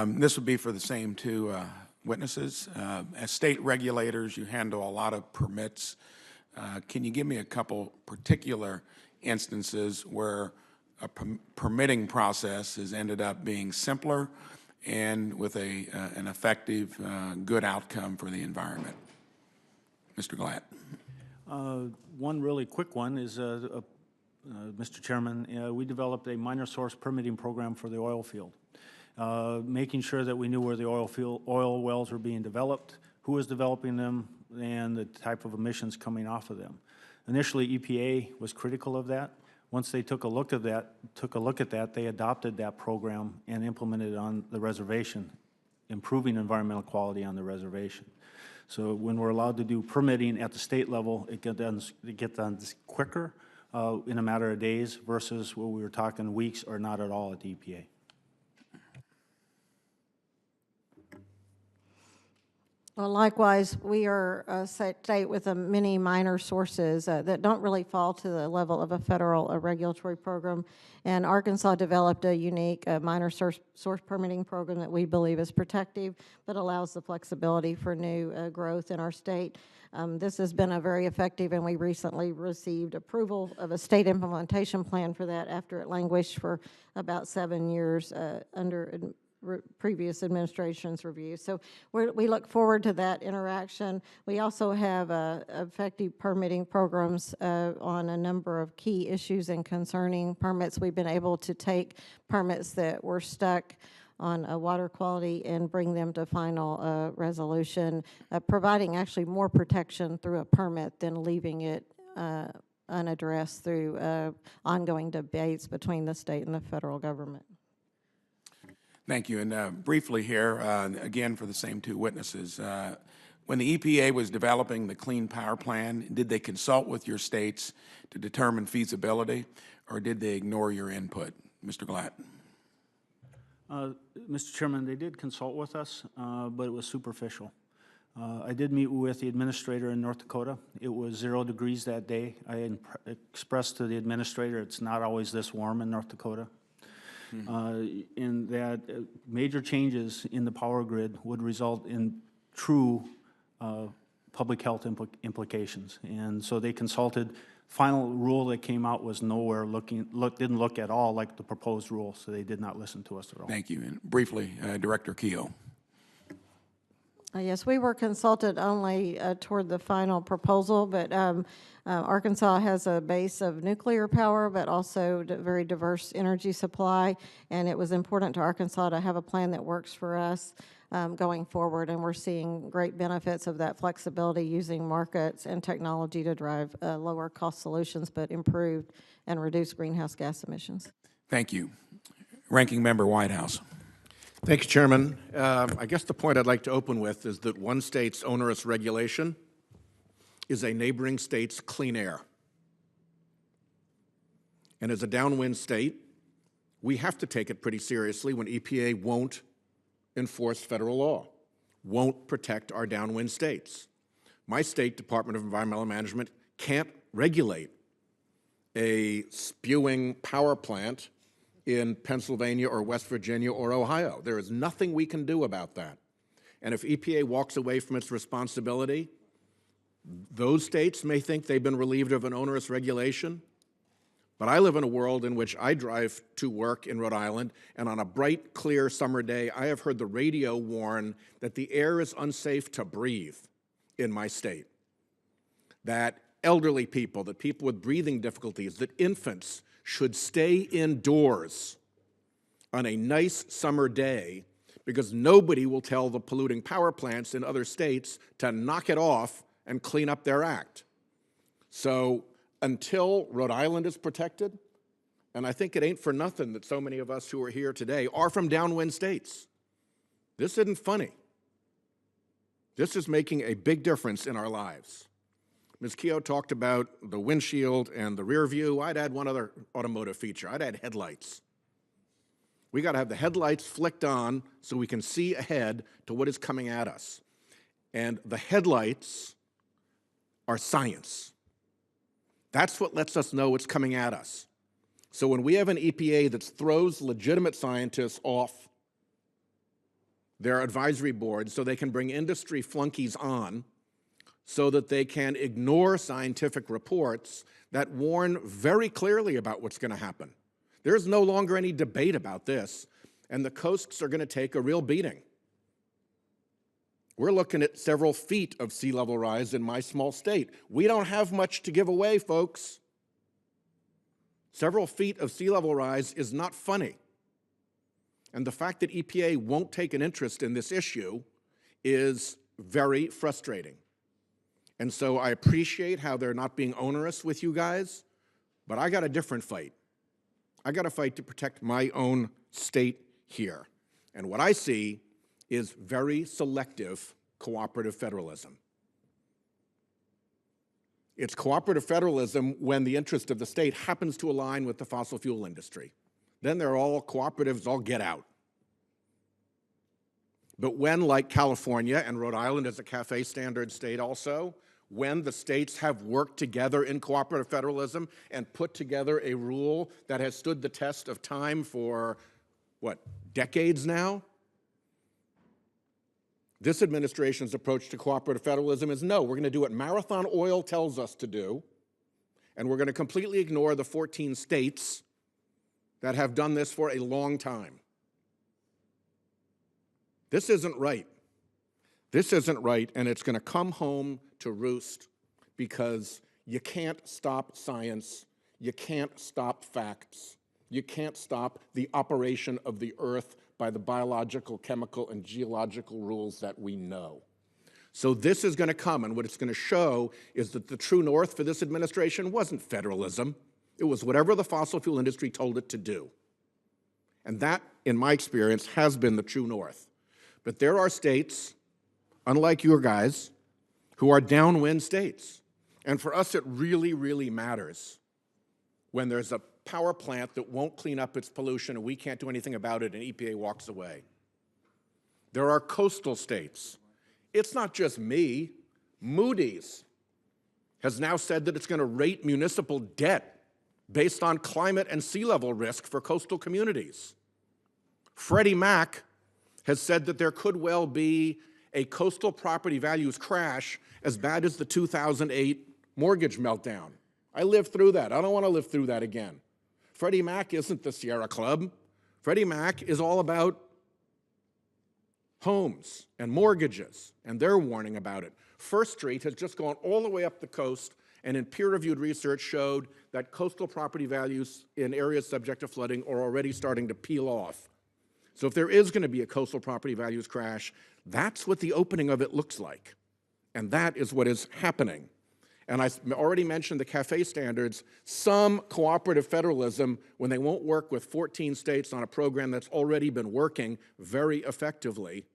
This would be for the same two witnesses. As state regulators, you handle a lot of permits. Can you give me a couple particular instances where a permitting process has ended up being simpler and with an effective, good outcome for the environment? Mr. Glatt. One really quick one is, Mr. Chairman, we developed a minor source permitting program for the oil field, making sure that we knew where the oil wells were being developed, who was developing them, and the type of emissions coming off of them. Initially, EPA was critical of that. Once they took a look at that, they adopted that program and implemented it on the reservation, improving environmental quality on the reservation. So when we're allowed to do permitting at the state level, it gets done quicker in a matter of days versus where we were talking weeks or not at all at the EPA. Well, likewise, we are a state with many minor sources that don't really fall to the level of a federal regulatory program. And Arkansas developed a unique minor source permitting program that we believe is protective, but allows the flexibility for new growth in our state. This has been a very effective, and we recently received approval of a state implementation plan for that after it languished for about 7 years under previous administration's review. So we look forward to that interaction. We also have effective permitting programs on a number of key issues and concerning permits. We've been able to take permits that were stuck on water quality and bring them to final resolution, providing actually more protection through a permit than leaving it unaddressed through ongoing debates between the state and the federal government. Thank you. And briefly here, again, for the same two witnesses, when the EPA was developing the Clean Power Plan, did they consult with your states to determine feasibility, or did they ignore your input? Mr. Glatt. Mr. Chairman, they did consult with us, but it was superficial. I did meet with the administrator in North Dakota. It was 0 degrees that day. I expressed to the administrator it's not always this warm in North Dakota. In that major changes in the power grid would result in true public health implications. And so they consulted. Final rule that came out was nowhere didn't look at all like the proposed rule, so they did not listen to us at all. Thank you. And briefly, Director Keough. Yes, we were consulted only toward the final proposal, but Arkansas has a base of nuclear power, but also very diverse energy supply, and it was important to Arkansas to have a plan that works for us going forward, and we're seeing great benefits of that flexibility using markets and technology to drive lower cost solutions, but improved and reduced greenhouse gas emissions. Thank you. Ranking Member Whitehouse. Thank you, Chairman. I guess the point I'd like to open with is that one state's onerous regulation is a neighboring state's clean air. And as a downwind state, we have to take it pretty seriously when EPA won't enforce federal law, won't protect our downwind states. My state Department of Environmental Management can't regulate a spewing power plant in Pennsylvania or West Virginia or Ohio. There is nothing we can do about that. And if EPA walks away from its responsibility, those states may think they've been relieved of an onerous regulation, but I live in a world in which I drive to work in Rhode Island, and on a bright, clear summer day, I have heard the radio warn that the air is unsafe to breathe in my state, that elderly people, that people with breathing difficulties, that infants should stay indoors on a nice summer day because nobody will tell the polluting power plants in other states to knock it off and clean up their act. So until Rhode Island is protected, and I think it ain't for nothing that so many of us who are here today are from downwind states. This isn't funny. This is making a big difference in our lives. Ms. Keough talked about the windshield and the rear view. I'd add one other automotive feature. I'd add headlights. We got to have the headlights flicked on so we can see ahead to what is coming at us. And the headlights are science. That's what lets us know what's coming at us. So when we have an EPA that throws legitimate scientists off their advisory boards so they can bring industry flunkies on, so that they can ignore scientific reports that warn very clearly about what's going to happen. There's no longer any debate about this, and the coasts are going to take a real beating. We're looking at several feet of sea level rise in my small state. We don't have much to give away, folks. Several feet of sea level rise is not funny. And the fact that EPA won't take an interest in this issue is very frustrating. And so I appreciate how they're not being onerous with you guys, but I got a different fight. I got a fight to protect my own state here. And what I see is very selective cooperative federalism. It's cooperative federalism when the interest of the state happens to align with the fossil fuel industry. Then they're all cooperatives, all get out. But when, like California and Rhode Island as a CAFE standard state also, when the states have worked together in cooperative federalism and put together a rule that has stood the test of time for, what, decades now? This administration's approach to cooperative federalism is no, we're going to do what Marathon Oil tells us to do, and we're going to completely ignore the 14 states that have done this for a long time. This isn't right. This isn't right, and it's going to come home to roost because you can't stop science, you can't stop facts, you can't stop the operation of the earth by the biological, chemical, and geological rules that we know. So this is going to come, and what it's going to show is that the true north for this administration wasn't federalism. It was whatever the fossil fuel industry told it to do. And that, in my experience, has been the true north. But there are states, unlike your guys, who are downwind states. And for us, it really, really matters when there's a power plant that won't clean up its pollution and we can't do anything about it and EPA walks away. There are coastal states. It's not just me. Moody's has now said that it's going to rate municipal debt based on climate and sea level risk for coastal communities. Freddie Mac has said that there could well be a coastal property values crash as bad as the 2008 mortgage meltdown. I lived through that. I don't want to live through that again. Freddie Mac isn't the Sierra Club. Freddie Mac is all about homes and mortgages, and they're warning about it. First Street has just gone all the way up the coast, and in peer-reviewed research showed that coastal property values in areas subject to flooding are already starting to peel off. So if there is going to be a coastal property values crash, that's what the opening of it looks like. And that is what is happening. And I already mentioned the CAFE standards. Some cooperative federalism, when they won't work with 14 states on a program that's already been working very effectively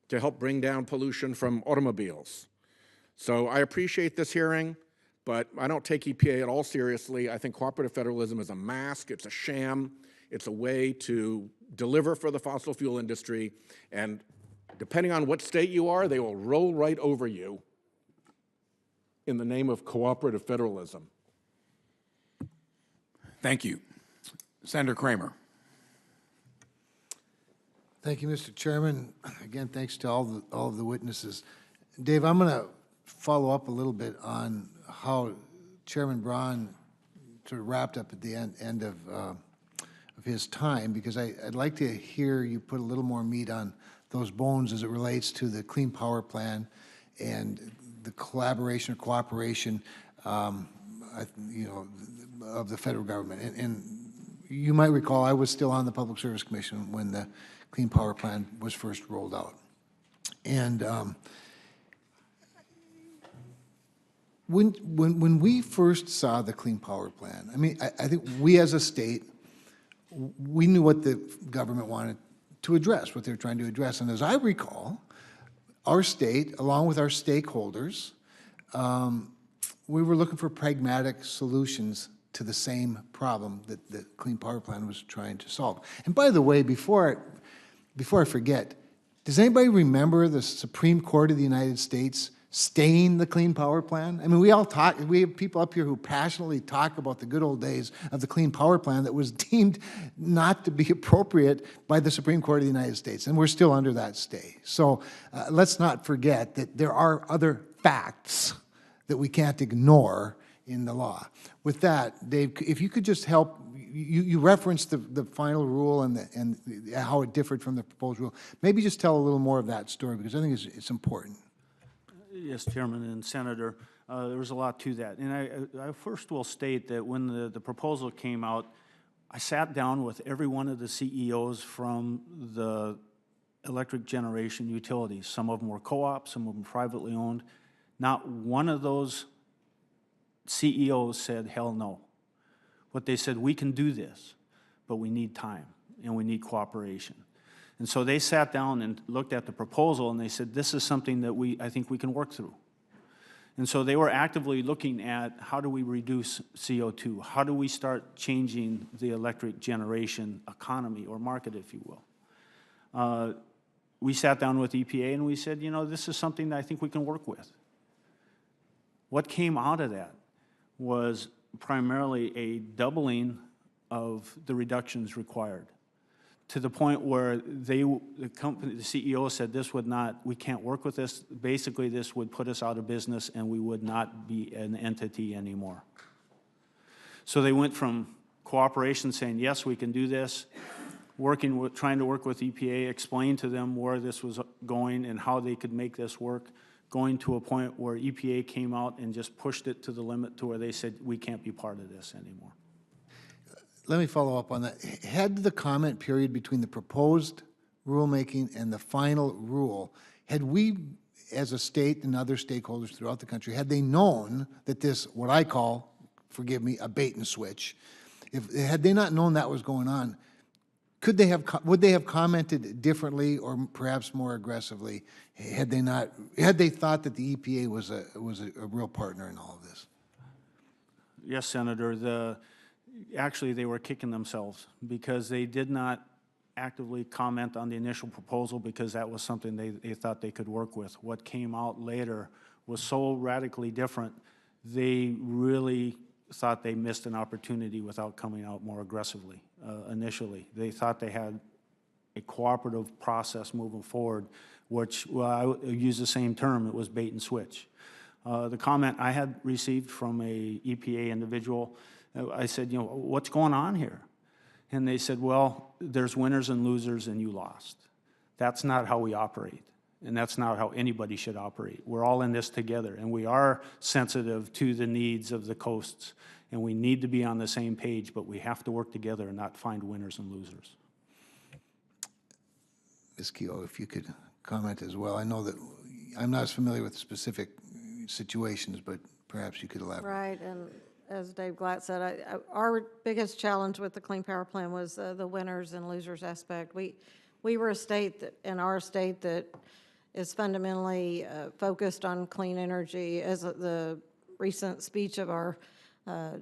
to help bring down pollution from automobiles. So I appreciate this hearing, but I don't take EPA at all seriously. I think cooperative federalism is a mask, it's a sham, it's a way to deliver for the fossil fuel industry, and depending on what state you are, they will roll right over you in the name of cooperative federalism. Thank you. Senator Kramer. Thank you, Mr. Chairman. Again, thanks to all of the witnesses. Dave, I'm going to follow up a little bit on how Chairman Braun sort of wrapped up at the end of his time, because I'd like to hear you put a little more meat on those bones as it relates to the Clean Power Plan and the collaboration or cooperation, of the federal government. And you might recall I was still on the Public Service Commission when the Clean Power Plan was first rolled out. And when we first saw the Clean Power Plan, I mean, I think we as a state, we knew what the government wanted to address, what they were trying to address. And as I recall, our state, along with our stakeholders, we were looking for pragmatic solutions to the same problem that the Clean Power Plan was trying to solve. And by the way, before I forget, does anybody remember the Supreme Court of the United States staying the Clean Power Plan? I mean, we have people up here who passionately talk about the good old days of the Clean Power Plan that was deemed not to be appropriate by the Supreme Court of the United States, and we're still under that stay. So let's not forget that there are other facts that we can't ignore in the law. With that, Dave, if you could just help, you referenced the final rule and how it differed from the proposed rule. Maybe just tell a little more of that story, because I think it's important. Yes, Chairman and Senator, there was a lot to that. And I first will state that when the proposal came out, I sat down with every one of the CEOs from the electric generation utilities. Some of them were co-ops, some of them privately owned. Not one of those CEOs said, hell no. What they said, we can do this, but we need time and we need cooperation. And so they sat down and looked at the proposal and they said, this is something that I think we can work through. And so they were actively looking at how do we reduce CO2? How do we start changing the electric generation economy or market, if you will? we sat down with EPA and we said, you know, this is something that I think we can work with. What came out of that was primarily a doubling of the reductions required, to the point where the CEO said this would not, we can't work with this. Basically, this would put us out of business and we would not be an entity anymore. So they went from cooperation, saying, yes, we can do this, trying to work with EPA, explain to them where this was going and how they could make this work, going to a point where EPA came out and just pushed it to the limit to where they said, we can't be part of this anymore. Let me follow up on that. Had the comment period between the proposed rulemaking and the final rule, had we, as a state and other stakeholders throughout the country, had they known that this, what I call, forgive me, a bait and switch, had they not known that was going on, would they have commented differently or perhaps more aggressively had they thought that the EPA was a real partner in all of this? Yes, Senator. Actually, they were kicking themselves because they did not actively comment on the initial proposal because that was something they thought they could work with. What came out later was so radically different, they really thought they missed an opportunity without coming out more aggressively initially. They thought they had a cooperative process moving forward, which, well, I use the same term, it was bait and switch. The comment I had received from a EPA individual, I said, you know, what's going on here? And they said, well, there's winners and losers and you lost. That's not how we operate. And that's not how anybody should operate. We're all in this together, and we are sensitive to the needs of the coasts, and we need to be on the same page, but we have to work together and not find winners and losers. Ms. Keogh, if you could comment as well. I know that I'm not as familiar with specific situations, but perhaps you could elaborate. Right, and as Dave Glatt said, our biggest challenge with the Clean Power Plan was the winners and losers aspect. We were a state in our state that is fundamentally focused on clean energy. As the recent speech of our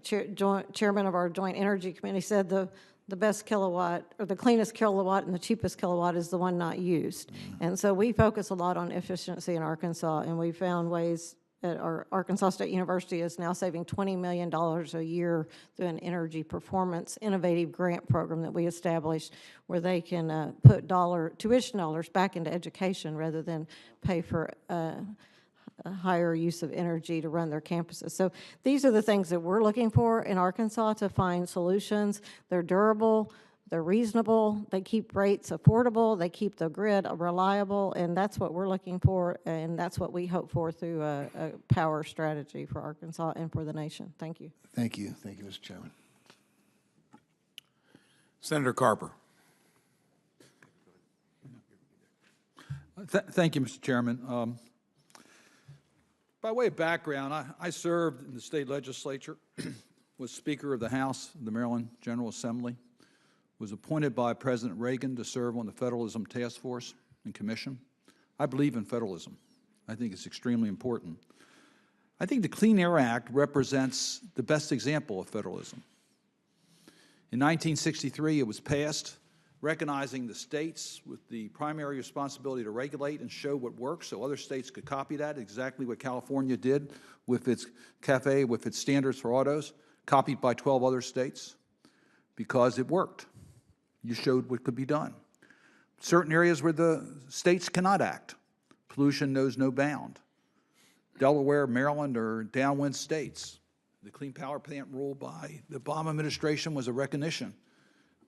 chairman of our Joint Energy Committee said, the best kilowatt, or the cleanest kilowatt and the cheapest kilowatt is the one not used. And so we focus a lot on efficiency in Arkansas, and we found ways that our Arkansas State University is now saving $20 million a year through an energy performance innovative grant program that we established, where they can put tuition dollars back into education rather than pay for a higher use of energy to run their campuses. So these are the things that we're looking for in Arkansas to find solutions. They're durable, they're reasonable, they keep rates affordable, they keep the grid reliable, and that's what we're looking for, and that's what we hope for through a power strategy for Arkansas and for the nation. Thank you. Thank you. Thank you, Mr. Chairman. Senator Carper. Thank you, Mr. Chairman. By way of background, I served in the state legislature, was Speaker of the House of the Maryland General Assembly, was appointed by President Reagan to serve on the Federalism Task Force and Commission. I believe in federalism. I think it's extremely important. I think the Clean Air Act represents the best example of federalism. In 1963, it was passed recognizing the states with the primary responsibility to regulate and show what works so other states could copy that, exactly what California did with its CAFE, with its standards for autos, copied by 12 other states, because it worked. You showed what could be done. Certain areas where the states cannot act. Pollution knows no bound. Delaware, Maryland are downwind states. The Clean Power Plant rule by the Obama administration was a recognition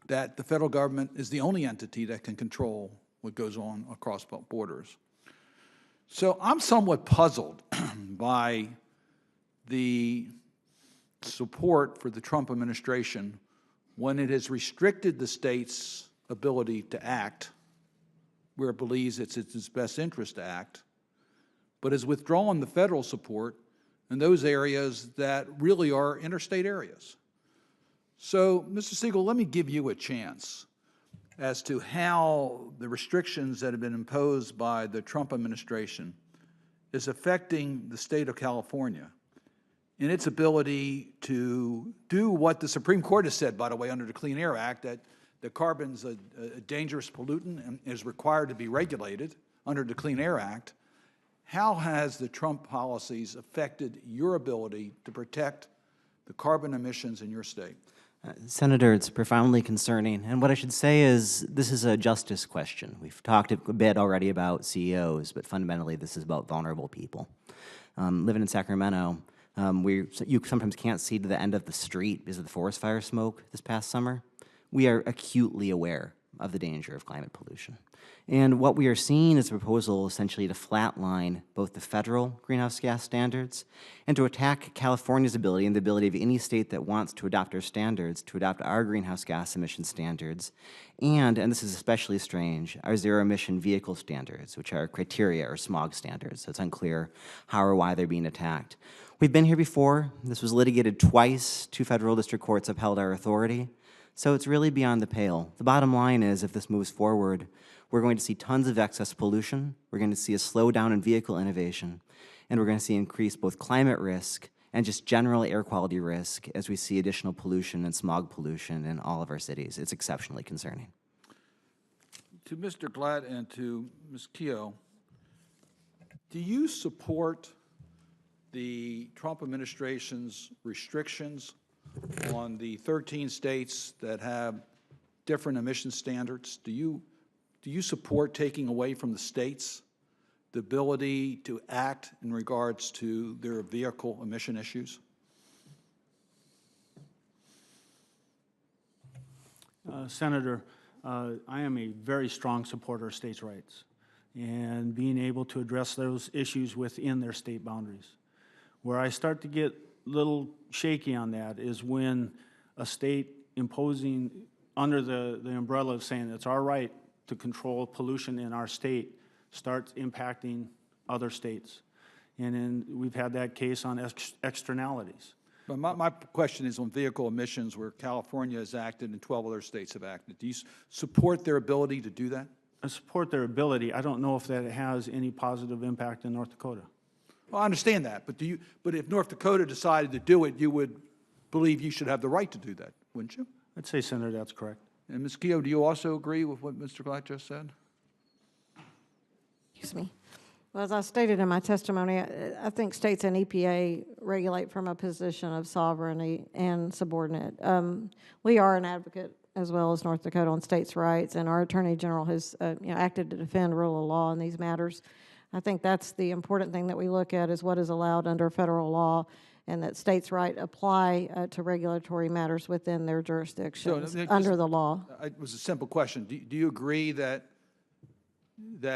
that the federal government is the only entity that can control what goes on across borders. So I'm somewhat puzzled by the support for the Trump administration when it has restricted the state's ability to act where it believes it's in its best interest to act, but has withdrawn the federal support in those areas that really are interstate areas. So, Mr. Siegel, let me give you a chance as to how the restrictions that have been imposed by the Trump administration is affecting the state of California in its ability to do what the Supreme Court has said, by the way, under the Clean Air Act, that that carbon's a dangerous pollutant and is required to be regulated under the Clean Air Act. How has the Trump policies affected your ability to protect the carbon emissions in your state? Senator, it's profoundly concerning. And what I should say is this is a justice question. We've talked a bit already about CEOs, but fundamentally this is about vulnerable people. Living in Sacramento, you sometimes can't see to the end of the street because of the forest fire smoke this past summer. We are acutely aware of the danger of climate pollution. And what we are seeing is a proposal essentially to flatline both the federal greenhouse gas standards and to attack California's ability and the ability of any state that wants to adopt our standards to adopt our greenhouse gas emission standards and this is especially strange, our zero-emission vehicle standards, which are criteria or smog standards. So it's unclear how or why they're being attacked. We've been here before. This was litigated twice. 2 federal district courts upheld our authority. So it's really beyond the pale. The bottom line is if this moves forward, we're going to see tons of excess pollution, we're going to see a slowdown in vehicle innovation, and we're going to see increased both climate risk and just general air quality risk as we see additional pollution and smog pollution in all of our cities. It's exceptionally concerning. To Mr. Glatt and to Ms. Keough, do you support the Trump administration's restrictions on the 13 states that have different emission standards? Do you support taking away from the states the ability to act in regards to their vehicle emission issues? Senator, I am a very strong supporter of states' rights and being able to address those issues within their state boundaries. Where I start to get a little shaky on that is when a state imposing under the umbrella of saying it's our right to control pollution in our state starts impacting other states. And then we've had that case on externalities. But my question is on vehicle emissions where California has acted and 12 other states have acted. Do you support their ability to do that? I support their ability. I don't know if that has any positive impact in North Dakota. Well, I understand that, but if North Dakota decided to do it, you would believe you should have the right to do that, wouldn't you? I'd say, Senator, that's correct. And Ms. Keough, do you also agree with what Mr. Glatt just said? Excuse me. Well, as I stated in my testimony, I think states and EPA regulate from a position of sovereignty and subordinate. We are an advocate, as well as North Dakota, on states' rights, and our Attorney General has acted to defend rule of law in these matters. I think that's the important thing that we look at is what is allowed under federal law and that states' right apply to regulatory matters within their jurisdictions under the law. It was a simple question. Do you agree that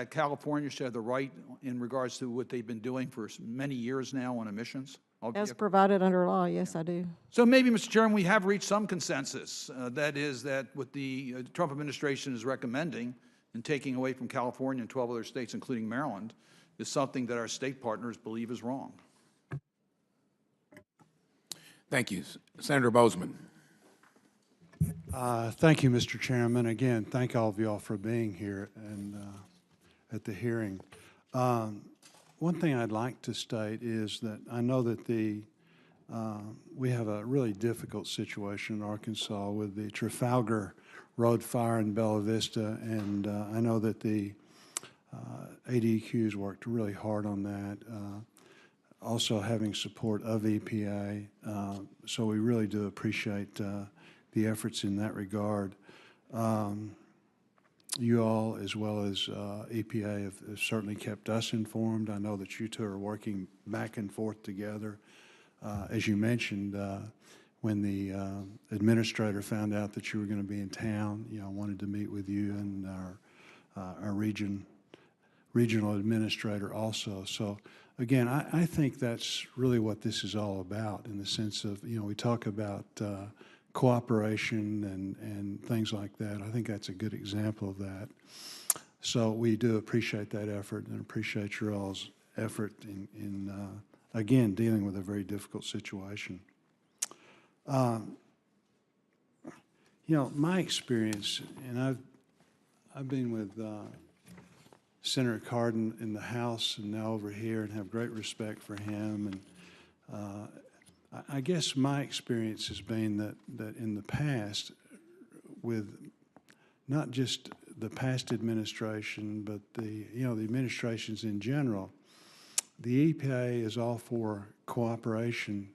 California should have the right in regards to what they've been doing for many years now on emissions? As provided under law, yes, I do. So maybe, Mr. Chairman, we have reached some consensus. That is that what the Trump administration is recommending and taking away from California and 12 other states, including Maryland, is something that our state partners believe is wrong. Thank you. Senator Bozeman. Thank you, Mr. Chairman. Again, thank all of y'all for being here and at the hearing. One thing I'd like to state is that I know that we have a really difficult situation in Arkansas with the Trafalgar Road fire in Bella Vista, and I know that the ADQ's worked really hard on that. Also having support of EPA, so we really do appreciate the efforts in that regard. You all, as well as EPA, have certainly kept us informed. I know that you two are working back and forth together. As you mentioned, when the administrator found out that you were going to be in town, I wanted to meet with you and our regional administrator also. So again, I think that's really what this is all about in the sense of, we talk about cooperation and things like that. I think that's a good example of that. So we do appreciate that effort and appreciate your all's effort in again, dealing with a very difficult situation. My experience, and I've been with Senator Cardin in the House and now over here and have great respect for him. And I guess my experience has been that in the past with not just the past administration, but the administrations in general. The EPA is all for cooperation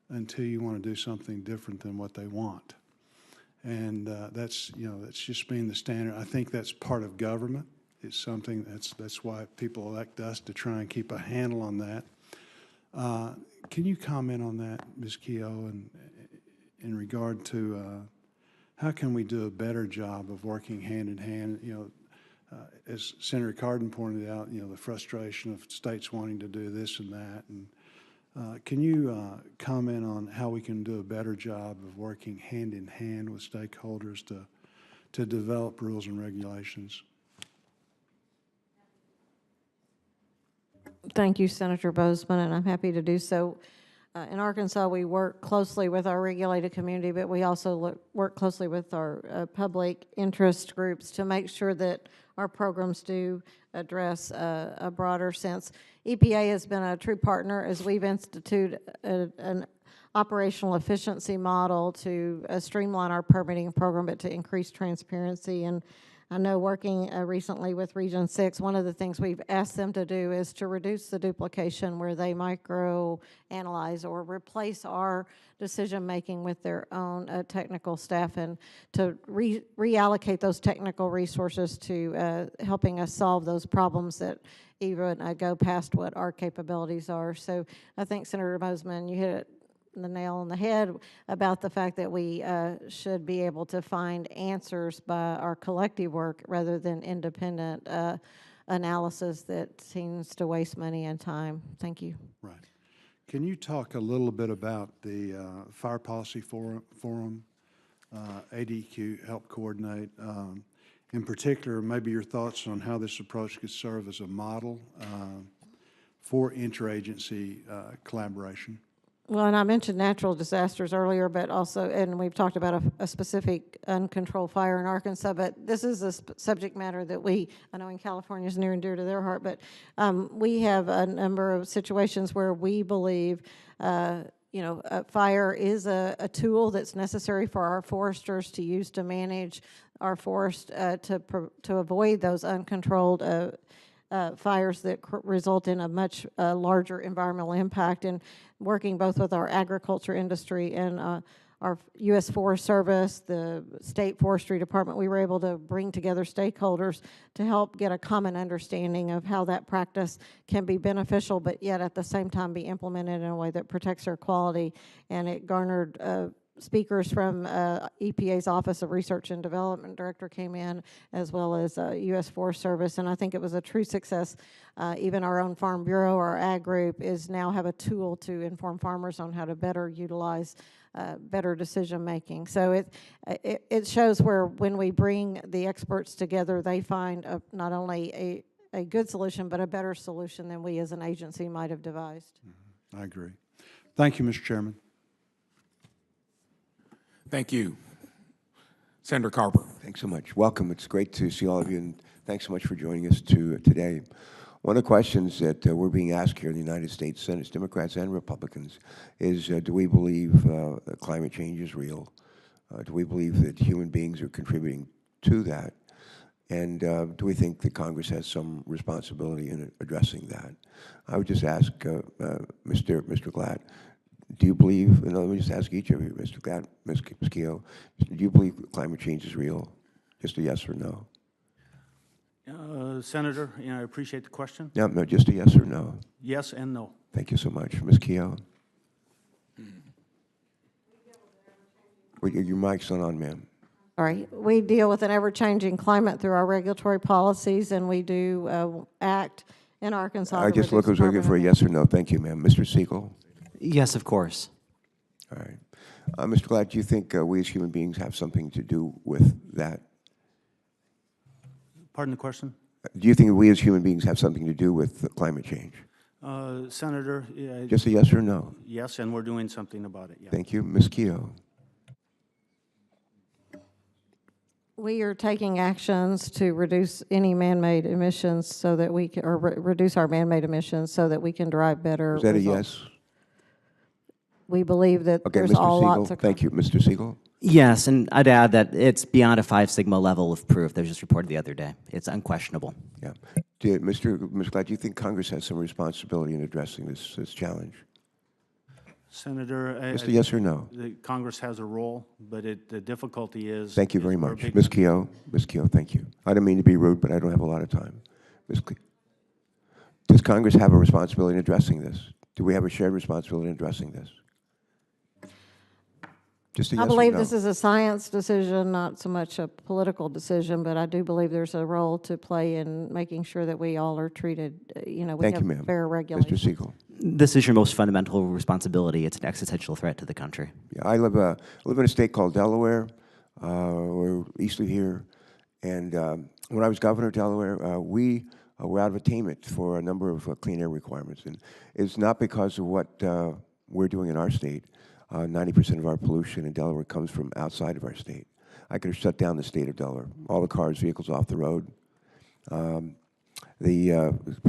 until you want to do something different than what they want. And that's just been the standard. I think that's part of government. It's something that's why people elect us, to try and keep a handle on that. Can you comment on that, Ms. Keogh, and in regard to how can we do a better job of working hand in hand? As Senator Cardin pointed out, the frustration of states wanting to do this and that. And can you comment on how we can do a better job of working hand in hand with stakeholders to develop rules and regulations? Thank you, Senator Bozeman, and I'm happy to do so. In Arkansas, we work closely with our regulated community, but we also work closely with our public interest groups to make sure that our programs do address a broader sense. EPA has been a true partner as we've instituted an operational efficiency model to streamline our permitting program, but to increase transparency. And I know working recently with Region 6, one of the things we've asked them to do is to reduce the duplication where they micro-analyze or replace our decision-making with their own technical staff, and to reallocate those technical resources to helping us solve those problems that even go past what our capabilities are. So I think, Senator Bozeman, you hit it the nail on the head about the fact that we should be able to find answers by our collective work rather than independent analysis that seems to waste money and time. Thank you. Right. Can you talk a little bit about the Fire Policy Forum, ADQ help coordinate? In particular, maybe your thoughts on how this approach could serve as a model for interagency collaboration. Well, and I mentioned natural disasters earlier, but also, and we've talked about a specific uncontrolled fire in Arkansas, but this is a subject matter that I know in California is near and dear to their heart, but we have a number of situations where we believe fire is a tool that's necessary for our foresters to use to manage our forest, to avoid those uncontrolled fires that result in a much larger environmental impact. And working both with our agriculture industry and our U.S. Forest Service, the State Forestry Department, we were able to bring together stakeholders to help get a common understanding of how that practice can be beneficial, but yet at the same time be implemented in a way that protects air quality. And it garnered speakers from EPA's Office of Research and Development Director came in, as well as U.S. Forest Service, and I think it was a true success. Even our own Farm Bureau, our ag group, is now have a tool to inform farmers on how to better utilize better decision making. So it shows where when we bring the experts together, they find not only a good solution, but a better solution than we as an agency might have devised. I agree. Thank you, Mr. Chairman. Thank you. Senator Carper. Thanks so much. Welcome. It's great to see all of you, and thanks so much for joining us today. One of the questions that we're being asked here in the United States Senate, Democrats and Republicans, is do we believe climate change is real? Do we believe that human beings are contributing to that? And do we think that Congress has some responsibility in addressing that? I would just ask Mr. Glatt, do you believe, and let me just ask each of you, Mr. Glatt, Ms. Keogh, do you believe climate change is real? Just a yes or no. Senator, I appreciate the question. No, just a yes or no. Yes and no. Thank you so much. Ms. Keogh? Well, your mic's not on, ma'am. All right. We deal with an ever-changing climate through our regulatory policies, and we do act in Arkansas. I just was looking for a yes or no. Thank you, ma'am. Mr. Siegel? Yes, of course. All right. Mr. Glatt, do you think we as human beings have something to do with that? Pardon the question? Do you think we as human beings have something to do with climate change? Senator? Just a yes or no? Yes, and we're doing something about it, yeah. Thank you. Ms. Keogh? We are taking actions to reduce any man-made emissions so that we can, or reduce our man-made emissions so that we can drive better Is that results. a yes? We believe that Okay, there's Mr. all Siegel, lots of... thank you. Mr. Siegel? Yes, and I'd add that it's beyond a 5 sigma level of proof that was just reported the other day. It's unquestionable. Yeah. Mr. Glad, do you think Congress has some responsibility in addressing this challenge? Senator, Mr. Yes or no? the Congress has a role, but the difficulty is. Thank you very we're a much. big Ms. country. Keough, thank you. I don't mean to be rude, but I don't have a lot of time. Ms. Keough, does Congress have a responsibility in addressing this? Do we have a shared responsibility in addressing this? Just a yes I or believe no. this is a science decision, not so much a political decision, but I do believe there's a role to play in making sure that we all are treated, we Thank you, have ma'am. fair regulation. Mr. Siegel. This is your most fundamental responsibility. It's an existential threat to the country. Yeah, I live in a state called Delaware, we're east of here, and when I was governor of Delaware, we were out of attainment for a number of clean air requirements, and it's not because of what we're doing in our state. 90% of our pollution in Delaware comes from outside of our state. I could have shut down the state of Delaware, all the cars, vehicles off the road.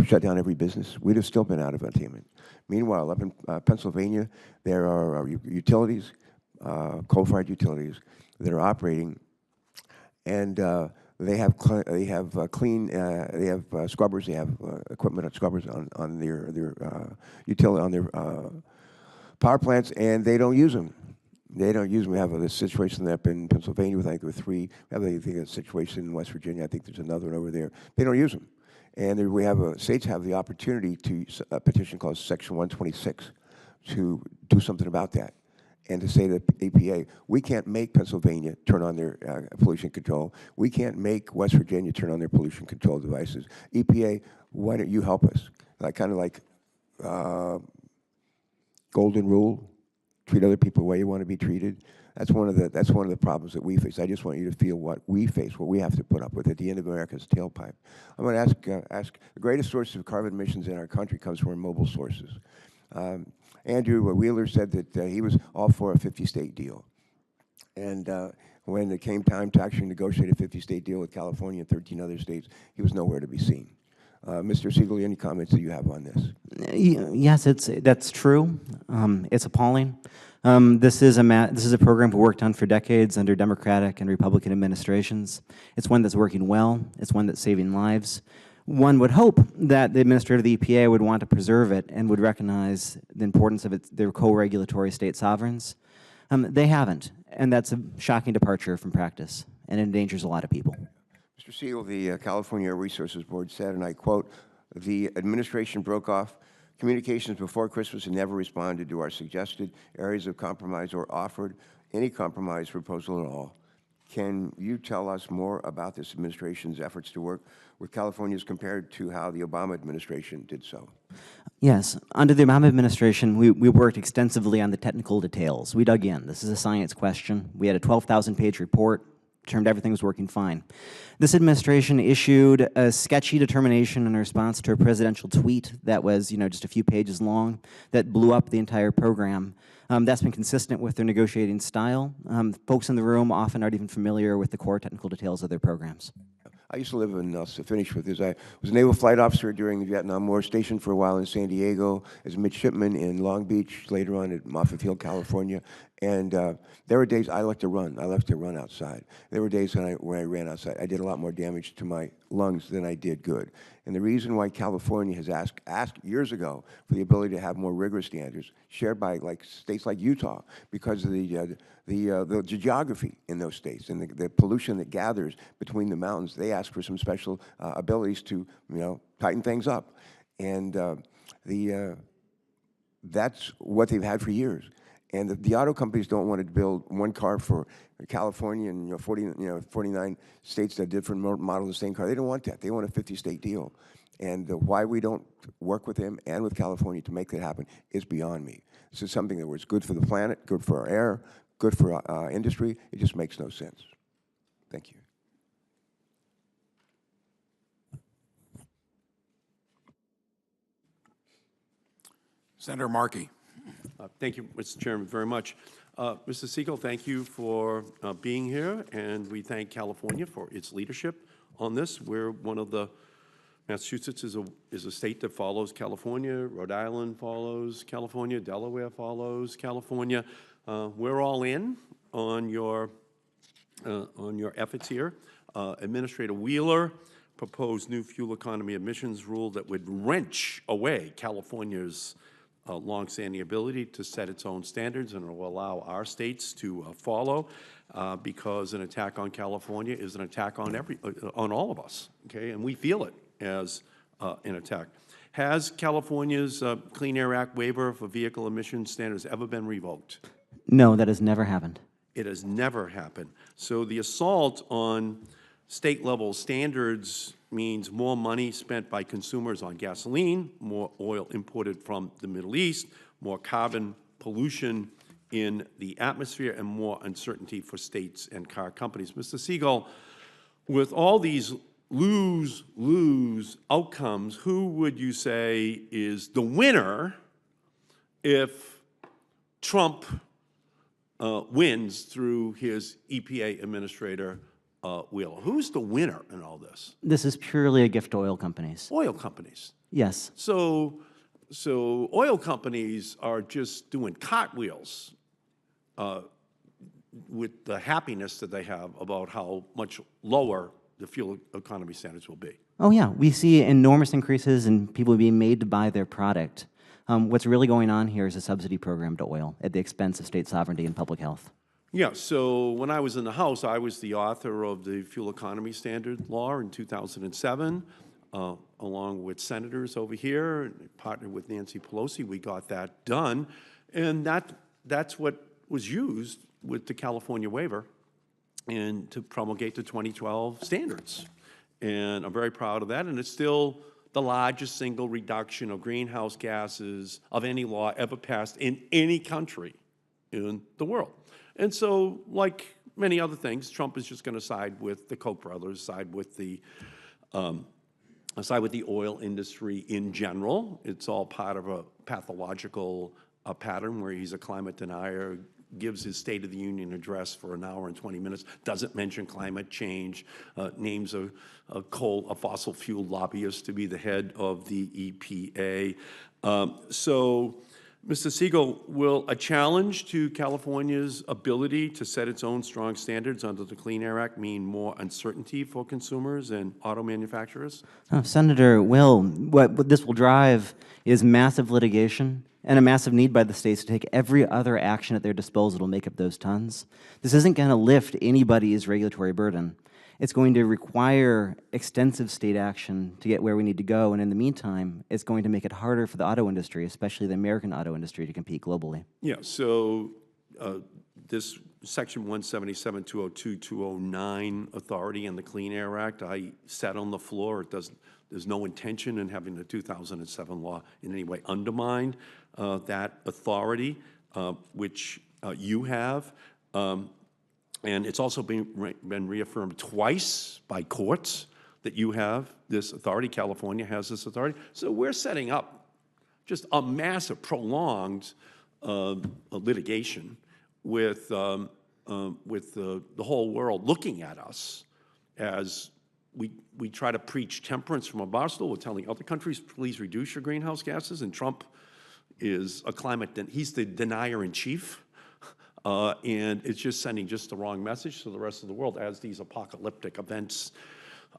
Shut down every business. We'd have still been out of attainment. Meanwhile, up in Pennsylvania, there are utilities, coal-fired utilities, that are operating, and they have scrubbers. They have equipment on scrubbers on their utility on their power plants, and they don't use them. They don't use them. We have this situation up in Pennsylvania with, I think, three. We have a situation in West Virginia. I think there's another one over there. They don't use them. And we have states have the opportunity to a petition called Section 126 to do something about that, and to say to the EPA, we can't make Pennsylvania turn on their pollution control. We can't make West Virginia turn on their pollution control devices. EPA, why don't you help us? Kind of like golden rule, treat other people the way you want to be treated. That's one of the problems that we face. I just want you to feel what we face, what we have to put up with at the end of America's tailpipe. I'm going to ask the greatest source of carbon emissions in our country comes from mobile sources. Andrew Wheeler said that he was all for a 50-state deal. And when it came time to actually negotiate a 50-state deal with California and 13 other states, he was nowhere to be seen. Mr. Siegel, any comments that you have on this? Yes, that's true. It's appalling. This is a program we worked on for decades under Democratic and Republican administrations. It's one that's working well. It's one that's saving lives. One would hope that the administrator of the EPA would want to preserve it and would recognize the importance of their co-regulatory state sovereigns. They haven't, and that's a shocking departure from practice, and endangers a lot of people. Mr. Siegel, the California Air Resources Board said, and I quote, "The administration broke off communications before Christmas and never responded to our suggested areas of compromise or offered any compromise proposal at all. Can you tell us more about this administration's efforts to work with Californians compared to how the Obama administration did so?" Yes. Under the Obama administration, we worked extensively on the technical details. We dug in. This is a science question. We had a 12,000-page report, determined everything was working fine. This administration issued a sketchy determination in response to a presidential tweet that was, just a few pages long, that blew up the entire program. That's been consistent with their negotiating style. Folks in the room often aren't even familiar with the core technical details of their programs. I used to live in, I'll finish with this, I was a naval flight officer during the Vietnam War, stationed for a while in San Diego as a midshipman in Long Beach, later on at Moffett Field, California. And there were days I liked to run. I loved to run outside. There were days when I ran outside. I did a lot more damage to my lungs than I did good. And the reason why California has asked years ago for the ability to have more rigorous standards, shared by states like Utah, because of the geography in those states and the pollution that gathers between the mountains, they ask for some special abilities to tighten things up. And that's what they've had for years. And the auto companies don't want to build one car for California and 49 states that have different models of the same car. They don't want that. They want a 50-state deal. And why we don't work with them and with California to make that happen is beyond me. This is something that was good for the planet, good for our air, good for our industry. It just makes no sense. Thank you. Senator Markey. Thank you, Mr. Chairman, very much. Mr. Siegel, thank you for being here, and we thank California for its leadership on this. We're one of the, Massachusetts is a state that follows California, Rhode Island follows California, Delaware follows California. We're all in, on your efforts here. Administrator Wheeler proposed new fuel economy emissions rule that would wrench away California's longstanding ability to set its own standards, and it will allow our states to follow, because an attack on California is an attack on on all of us, okay? And we feel it as an attack. Has California's Clean Air Act waiver for vehicle emission standards ever been revoked? No, that has never happened. It has never happened. So the assault on state-level standards means more money spent by consumers on gasoline, more oil imported from the Middle East, more carbon pollution in the atmosphere, and more uncertainty for states and car companies. Mr. Siegel, with all these lose-lose outcomes, who would you say is the winner if Trump wins through his EPA administrator, Wheeler? Who's the winner in all this? This is purely a gift to oil companies. Oil companies. Yes. So oil companies are just doing cartwheels with the happiness that they have about how much lower the fuel economy standards will be. Oh, yeah. We see enormous increases in people being made to buy their product. What's really going on here is a subsidy program to oil at the expense of state sovereignty and public health. Yeah, so when I was in the House, I was the author of the Fuel Economy Standard Law in 2007, along with senators over here, and partnered with Nancy Pelosi. We got that done, and that's what was used with the California waiver and to promulgate the 2012 standards. And I'm very proud of that, and it's still the largest single reduction of greenhouse gases of any law ever passed in any country in the world. And so, like many other things, Trump is just going to side with the Koch brothers, side with the oil industry in general. It's all part of a pathological pattern where he's a climate denier, gives his State of the Union address for an hour and 20 minutes, doesn't mention climate change, names a fossil fuel lobbyist to be the head of the EPA. So, Mr. Siegel, will a challenge to California's ability to set its own strong standards under the Clean Air Act mean more uncertainty for consumers and auto manufacturers? Senator, what this will drive is massive litigation and a massive need by the states to take every other action at their disposal to make up those tons. This isn't going to lift anybody's regulatory burden. It's going to require extensive state action to get where we need to go, and in the meantime, it's going to make it harder for the auto industry, especially the American auto industry, to compete globally. Yeah, so this Section 177-202-209 authority in the Clean Air Act, I sat on the floor. There's no intention in having the 2007 law in any way undermine that authority, which you have. And it's also been reaffirmed twice by courts that you have this authority. California has this authority. So we're setting up just a massive, prolonged litigation with the whole world looking at us as we try to preach temperance from a bar stool. We're telling other countries, please reduce your greenhouse gases, and Trump is he's the denier in chief. And it's just sending just the wrong message to the rest of the world as these apocalyptic events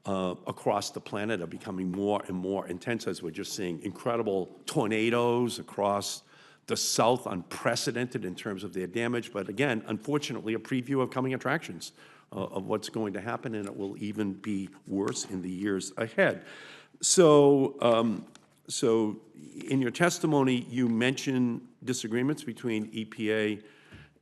across the planet are becoming more and more intense, as we're just seeing incredible tornadoes across the South, unprecedented in terms of their damage. But again, unfortunately, a preview of coming attractions of what's going to happen, and it will even be worse in the years ahead. So, so in your testimony, you mentioned disagreements between EPA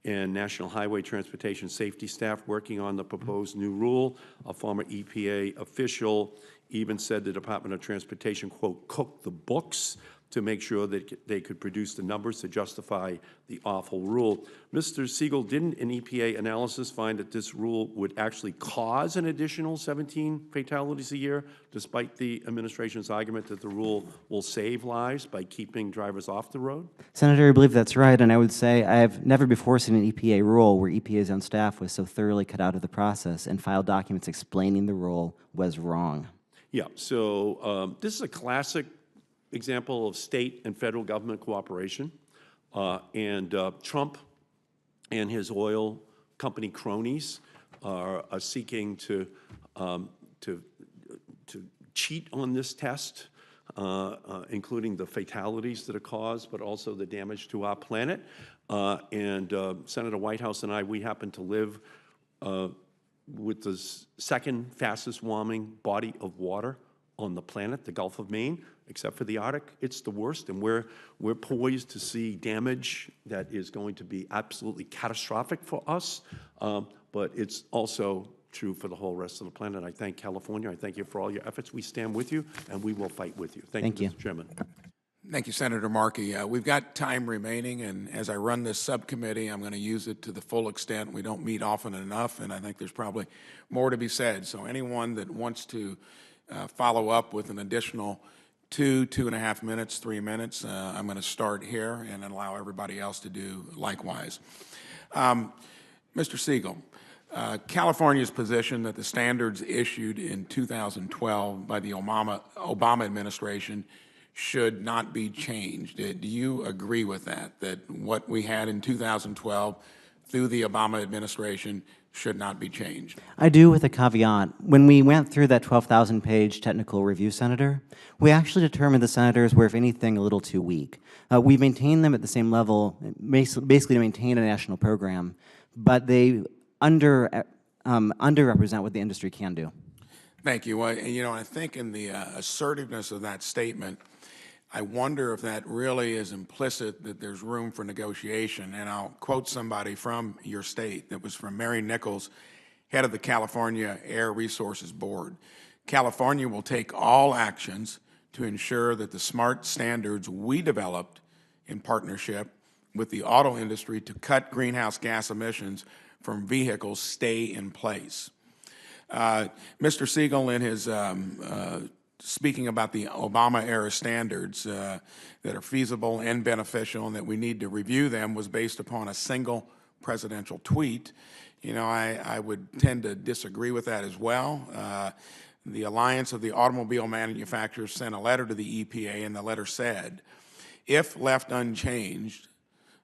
and National Highway Transportation Safety staff working on the proposed new rule. A former EPA official even said the Department of Transportation, quote, cooked the books to make sure that they could produce the numbers to justify the awful rule. Mr. Siegel, didn't an EPA analysis find that this rule would actually cause an additional 17 fatalities a year, despite the administration's argument that the rule will save lives by keeping drivers off the road? Senator, I believe that's right, and I would say I have never before seen an EPA rule where EPA's own staff was so thoroughly cut out of the process and filed documents explaining the rule was wrong. Yeah, so this is a classic example of state and federal government cooperation, and Trump and his oil company cronies are seeking to cheat on this test, including the fatalities that are caused, but also the damage to our planet. Senator Whitehouse and I, we happen to live with the second fastest warming body of water on the planet, the Gulf of Maine. Except for the Arctic, it's the worst, and we're poised to see damage that is going to be absolutely catastrophic for us, but it's also true for the whole rest of the planet. I thank California. I thank you for all your efforts. We stand with you, and we will fight with you. Thank you, Mr. Chairman. Thank you, Senator Markey. We've got time remaining, and as I run this subcommittee, I'm going to use it to the full extent. We don't meet often enough, and I think there's probably more to be said. So anyone that wants to follow up with an additional 2.5 minutes, 3 minutes, I'm going to start here and then allow everybody else to do likewise. Mr. Siegel, California's position that the standards issued in 2012 by the Obama administration should not be changed. Do you agree with that, that what we had in 2012 through the Obama administration should not be changed? I do, with a caveat. When we went through that 12,000-page technical review, Senator, we actually determined the senators were, if anything, a little too weak. We maintained them at the same level, basically to maintain a national program, but they underrepresent what the industry can do. Thank you. You know, I think in the assertiveness of that statement, I wonder if that really is implicit that there's room for negotiation. And I'll quote somebody from your state. That was from Mary Nichols, head of the California Air Resources Board. California will take all actions to ensure that the smart standards we developed in partnership with the auto industry to cut greenhouse gas emissions from vehicles stay in place. Mr. Siegel, in his speaking about the Obama-era standards that are feasible and beneficial and that we need to review them, was based upon a single presidential tweet. You know, I would tend to disagree with that as well. The Alliance of the Automobile Manufacturers sent a letter to the EPA, and the letter said, if left unchanged,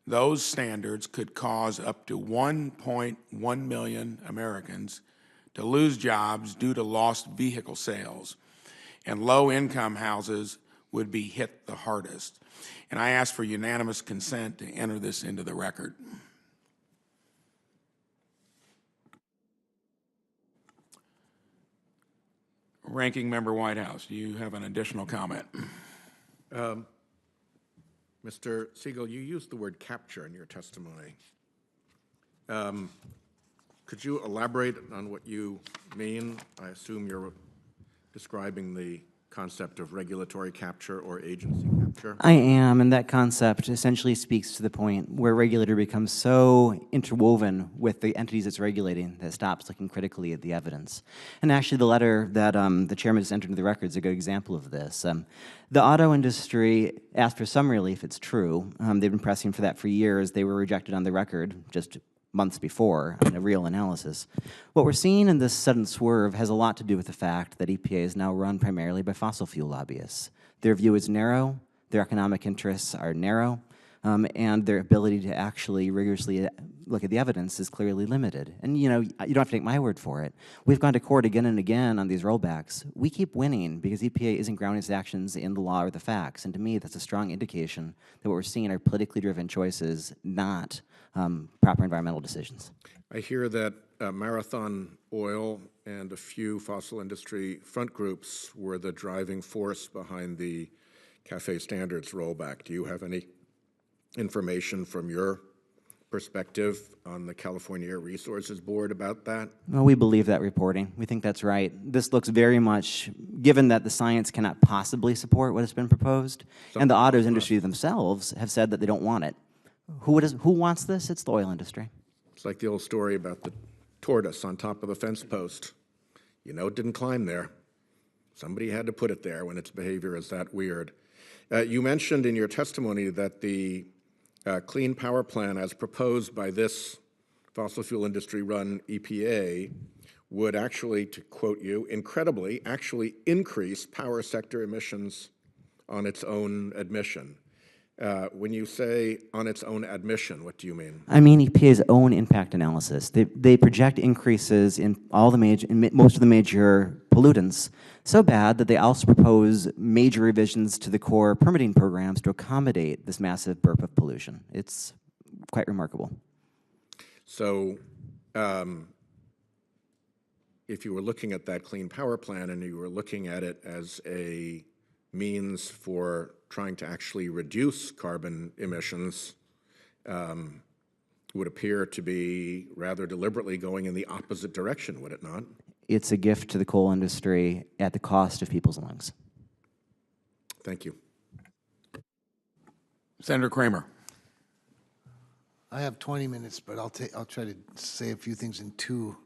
those standards could cause up to 1.1 million Americans to lose jobs due to lost vehicle sales, and low-income houses would be hit the hardest. And I ask for unanimous consent to enter this into the record. Ranking Member Whitehouse, do you have an additional comment? Mr. Siegel, you used the word capture in your testimony. Could you elaborate on what you mean? I assume you're describing the concept of regulatory capture or agency capture. I am, and that concept essentially speaks to the point where regulator becomes so interwoven with the entities it's regulating that it stops looking critically at the evidence. And actually, the letter that the chairman just entered into the record is a good example of this. The auto industry asked for some relief, it's true. They've been pressing for that for years. They were rejected on the record just months before in a real analysis. What we're seeing in this sudden swerve has a lot to do with the fact that EPA is now run primarily by fossil fuel lobbyists. Their view is narrow, their economic interests are narrow, and their ability to actually rigorously look at the evidence is clearly limited. And you know, you don't have to take my word for it. We've gone to court again and again on these rollbacks. We keep winning because EPA isn't grounding its actions in the law or the facts. And to me, that's a strong indication that what we're seeing are politically driven choices, not proper environmental decisions. I hear that Marathon Oil and a few fossil industry front groups were the driving force behind the CAFE standards rollback. Do you have any information from your perspective on the California Air Resources Board about that? Well, we believe that reporting. We think that's right. This looks very much, given that the science cannot possibly support what has been proposed, and the auto industry themselves have said that they don't want it. Who wants this? It's the oil industry. It's like the old story about the tortoise on top of the fence post. You know it didn't climb there. Somebody had to put it there when its behavior is that weird. You mentioned in your testimony that the Clean Power Plan, as proposed by this fossil fuel industry-run EPA, would actually, to quote you, incredibly, actually increase power sector emissions on its own admission. When you say on its own admission, what do you mean? I mean EPA's own impact analysis. They project increases in most of the major pollutants, so bad that they also propose major revisions to the core permitting programs to accommodate this massive burp of pollution. It's quite remarkable. So if you were looking at that Clean Power Plan and you were looking at it as a means for trying to actually reduce carbon emissions, would appear to be rather deliberately going in the opposite direction, would it not? It's a gift to the coal industry at the cost of people's lungs. Thank you. Senator Kramer. I have 20 minutes, but I'll try to say a few things in two.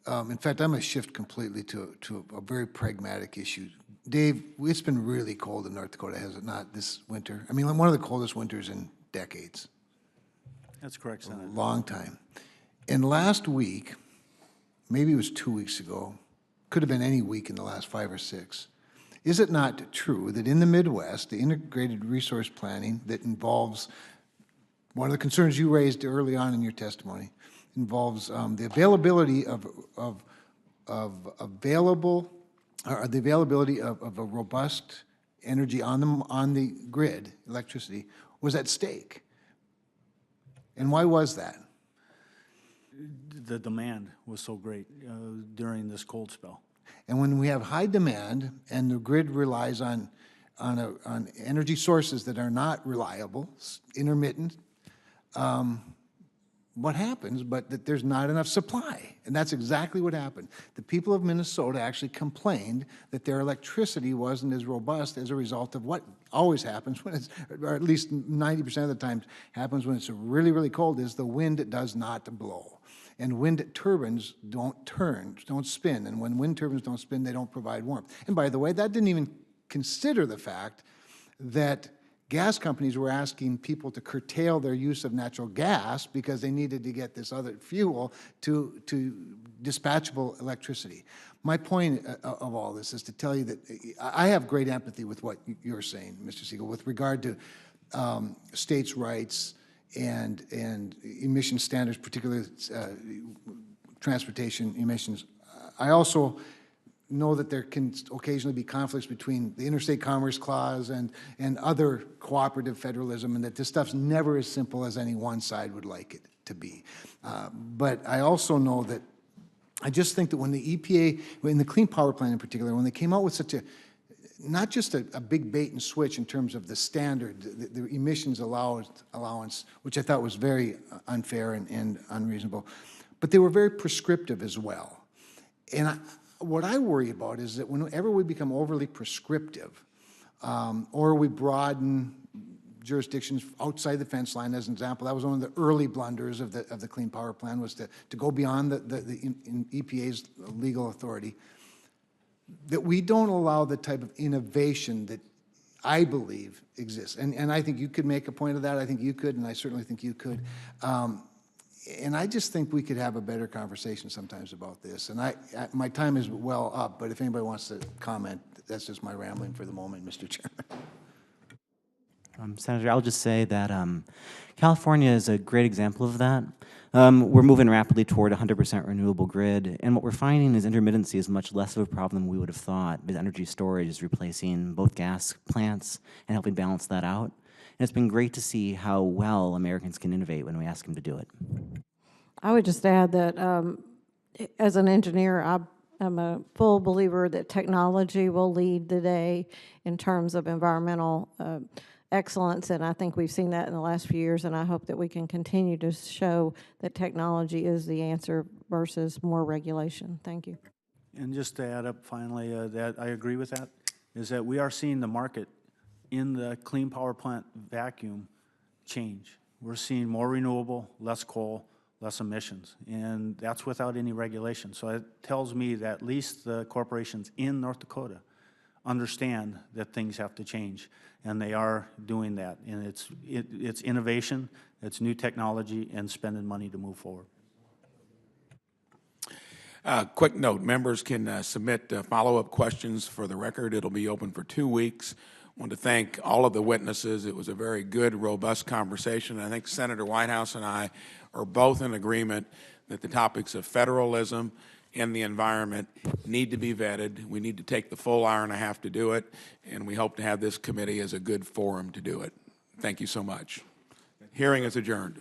In fact, I'm going to shift completely to a very pragmatic issue. Dave, it's been really cold in North Dakota, has it not, this winter? I mean, one of the coldest winters in decades. That's correct, Senator. A long time. And last week, maybe it was 2 weeks ago, could have been any week in the last 5 or 6, is it not true that in the Midwest, the integrated resource planning that involves, one of the concerns you raised early on in your testimony, involves the availability of a robust energy on the grid, electricity, was at stake. And why was that? The demand was so great during this cold spell. And when we have high demand and the grid relies on energy sources that are not reliable, intermittent, what happens, but that there's not enough supply. And that's exactly what happened. The people of Minnesota actually complained that their electricity wasn't as robust as a result of what always happens when it's, or at least 90% of the time happens when it's really, really cold, is the wind does not blow. And wind turbines don't spin. And when wind turbines don't spin, they don't provide warmth. And by the way, that didn't even consider the fact that gas companies were asking people to curtail their use of natural gas because they needed to get this other fuel to dispatchable electricity. My point of all this is to tell you that I have great empathy with what you're saying, Mr. Siegel, with regard to states' rights and emission standards, particularly transportation emissions. I also know that there can occasionally be conflicts between the Interstate Commerce Clause and other cooperative federalism, and that this stuff's never as simple as any one side would like it to be. But I also know that I just think that when the EPA, in the Clean Power Plan in particular, when they came out with such a, not just a big bait and switch in terms of the standard, the emissions allowance, which I thought was very unfair and unreasonable, but they were very prescriptive as well. And what I worry about is that whenever we become overly prescriptive, or we broaden jurisdictions outside the fence line, as an example, that was one of the early blunders of the Clean Power Plan, was to go beyond the EPA's legal authority, that we don't allow the type of innovation that I believe exists. And I think you could make a point of that. I think you could, and I certainly think you could. And I just think we could have a better conversation sometimes about this. And my time is well up, but if anybody wants to comment, that's just my rambling for the moment, Mr. Chairman. Senator, I'll just say that California is a great example of that. We're moving rapidly toward a 100% renewable grid, and what we're finding is intermittency is much less of a problem than we would have thought, because energy storage is replacing both gas plants and helping balance that out. And it's been great to see how well Americans can innovate when we ask them to do it. I would just add that as an engineer, I'm a full believer that technology will lead the day in terms of environmental excellence, and I think we've seen that in the last few years, and I hope that we can continue to show that technology is the answer versus more regulation. Thank you. And just to add up finally, that I agree with that, is that we are seeing the market in the Clean Power Plant vacuum change. We're seeing more renewable, less coal, less emissions, and that's without any regulation. So it tells me that at least the corporations in North Dakota understand that things have to change, and they are doing that. And it's innovation, it's new technology, and spending money to move forward. Quick note, members can submit follow-up questions for the record. It'll be open for 2 weeks. I want to thank all of the witnesses. It was a very good, robust conversation. I think Senator Whitehouse and I are both in agreement that the topics of federalism and the environment need to be vetted. We need to take the full hour and a half to do it, and we hope to have this committee as a good forum to do it. Thank you so much. Hearing is adjourned.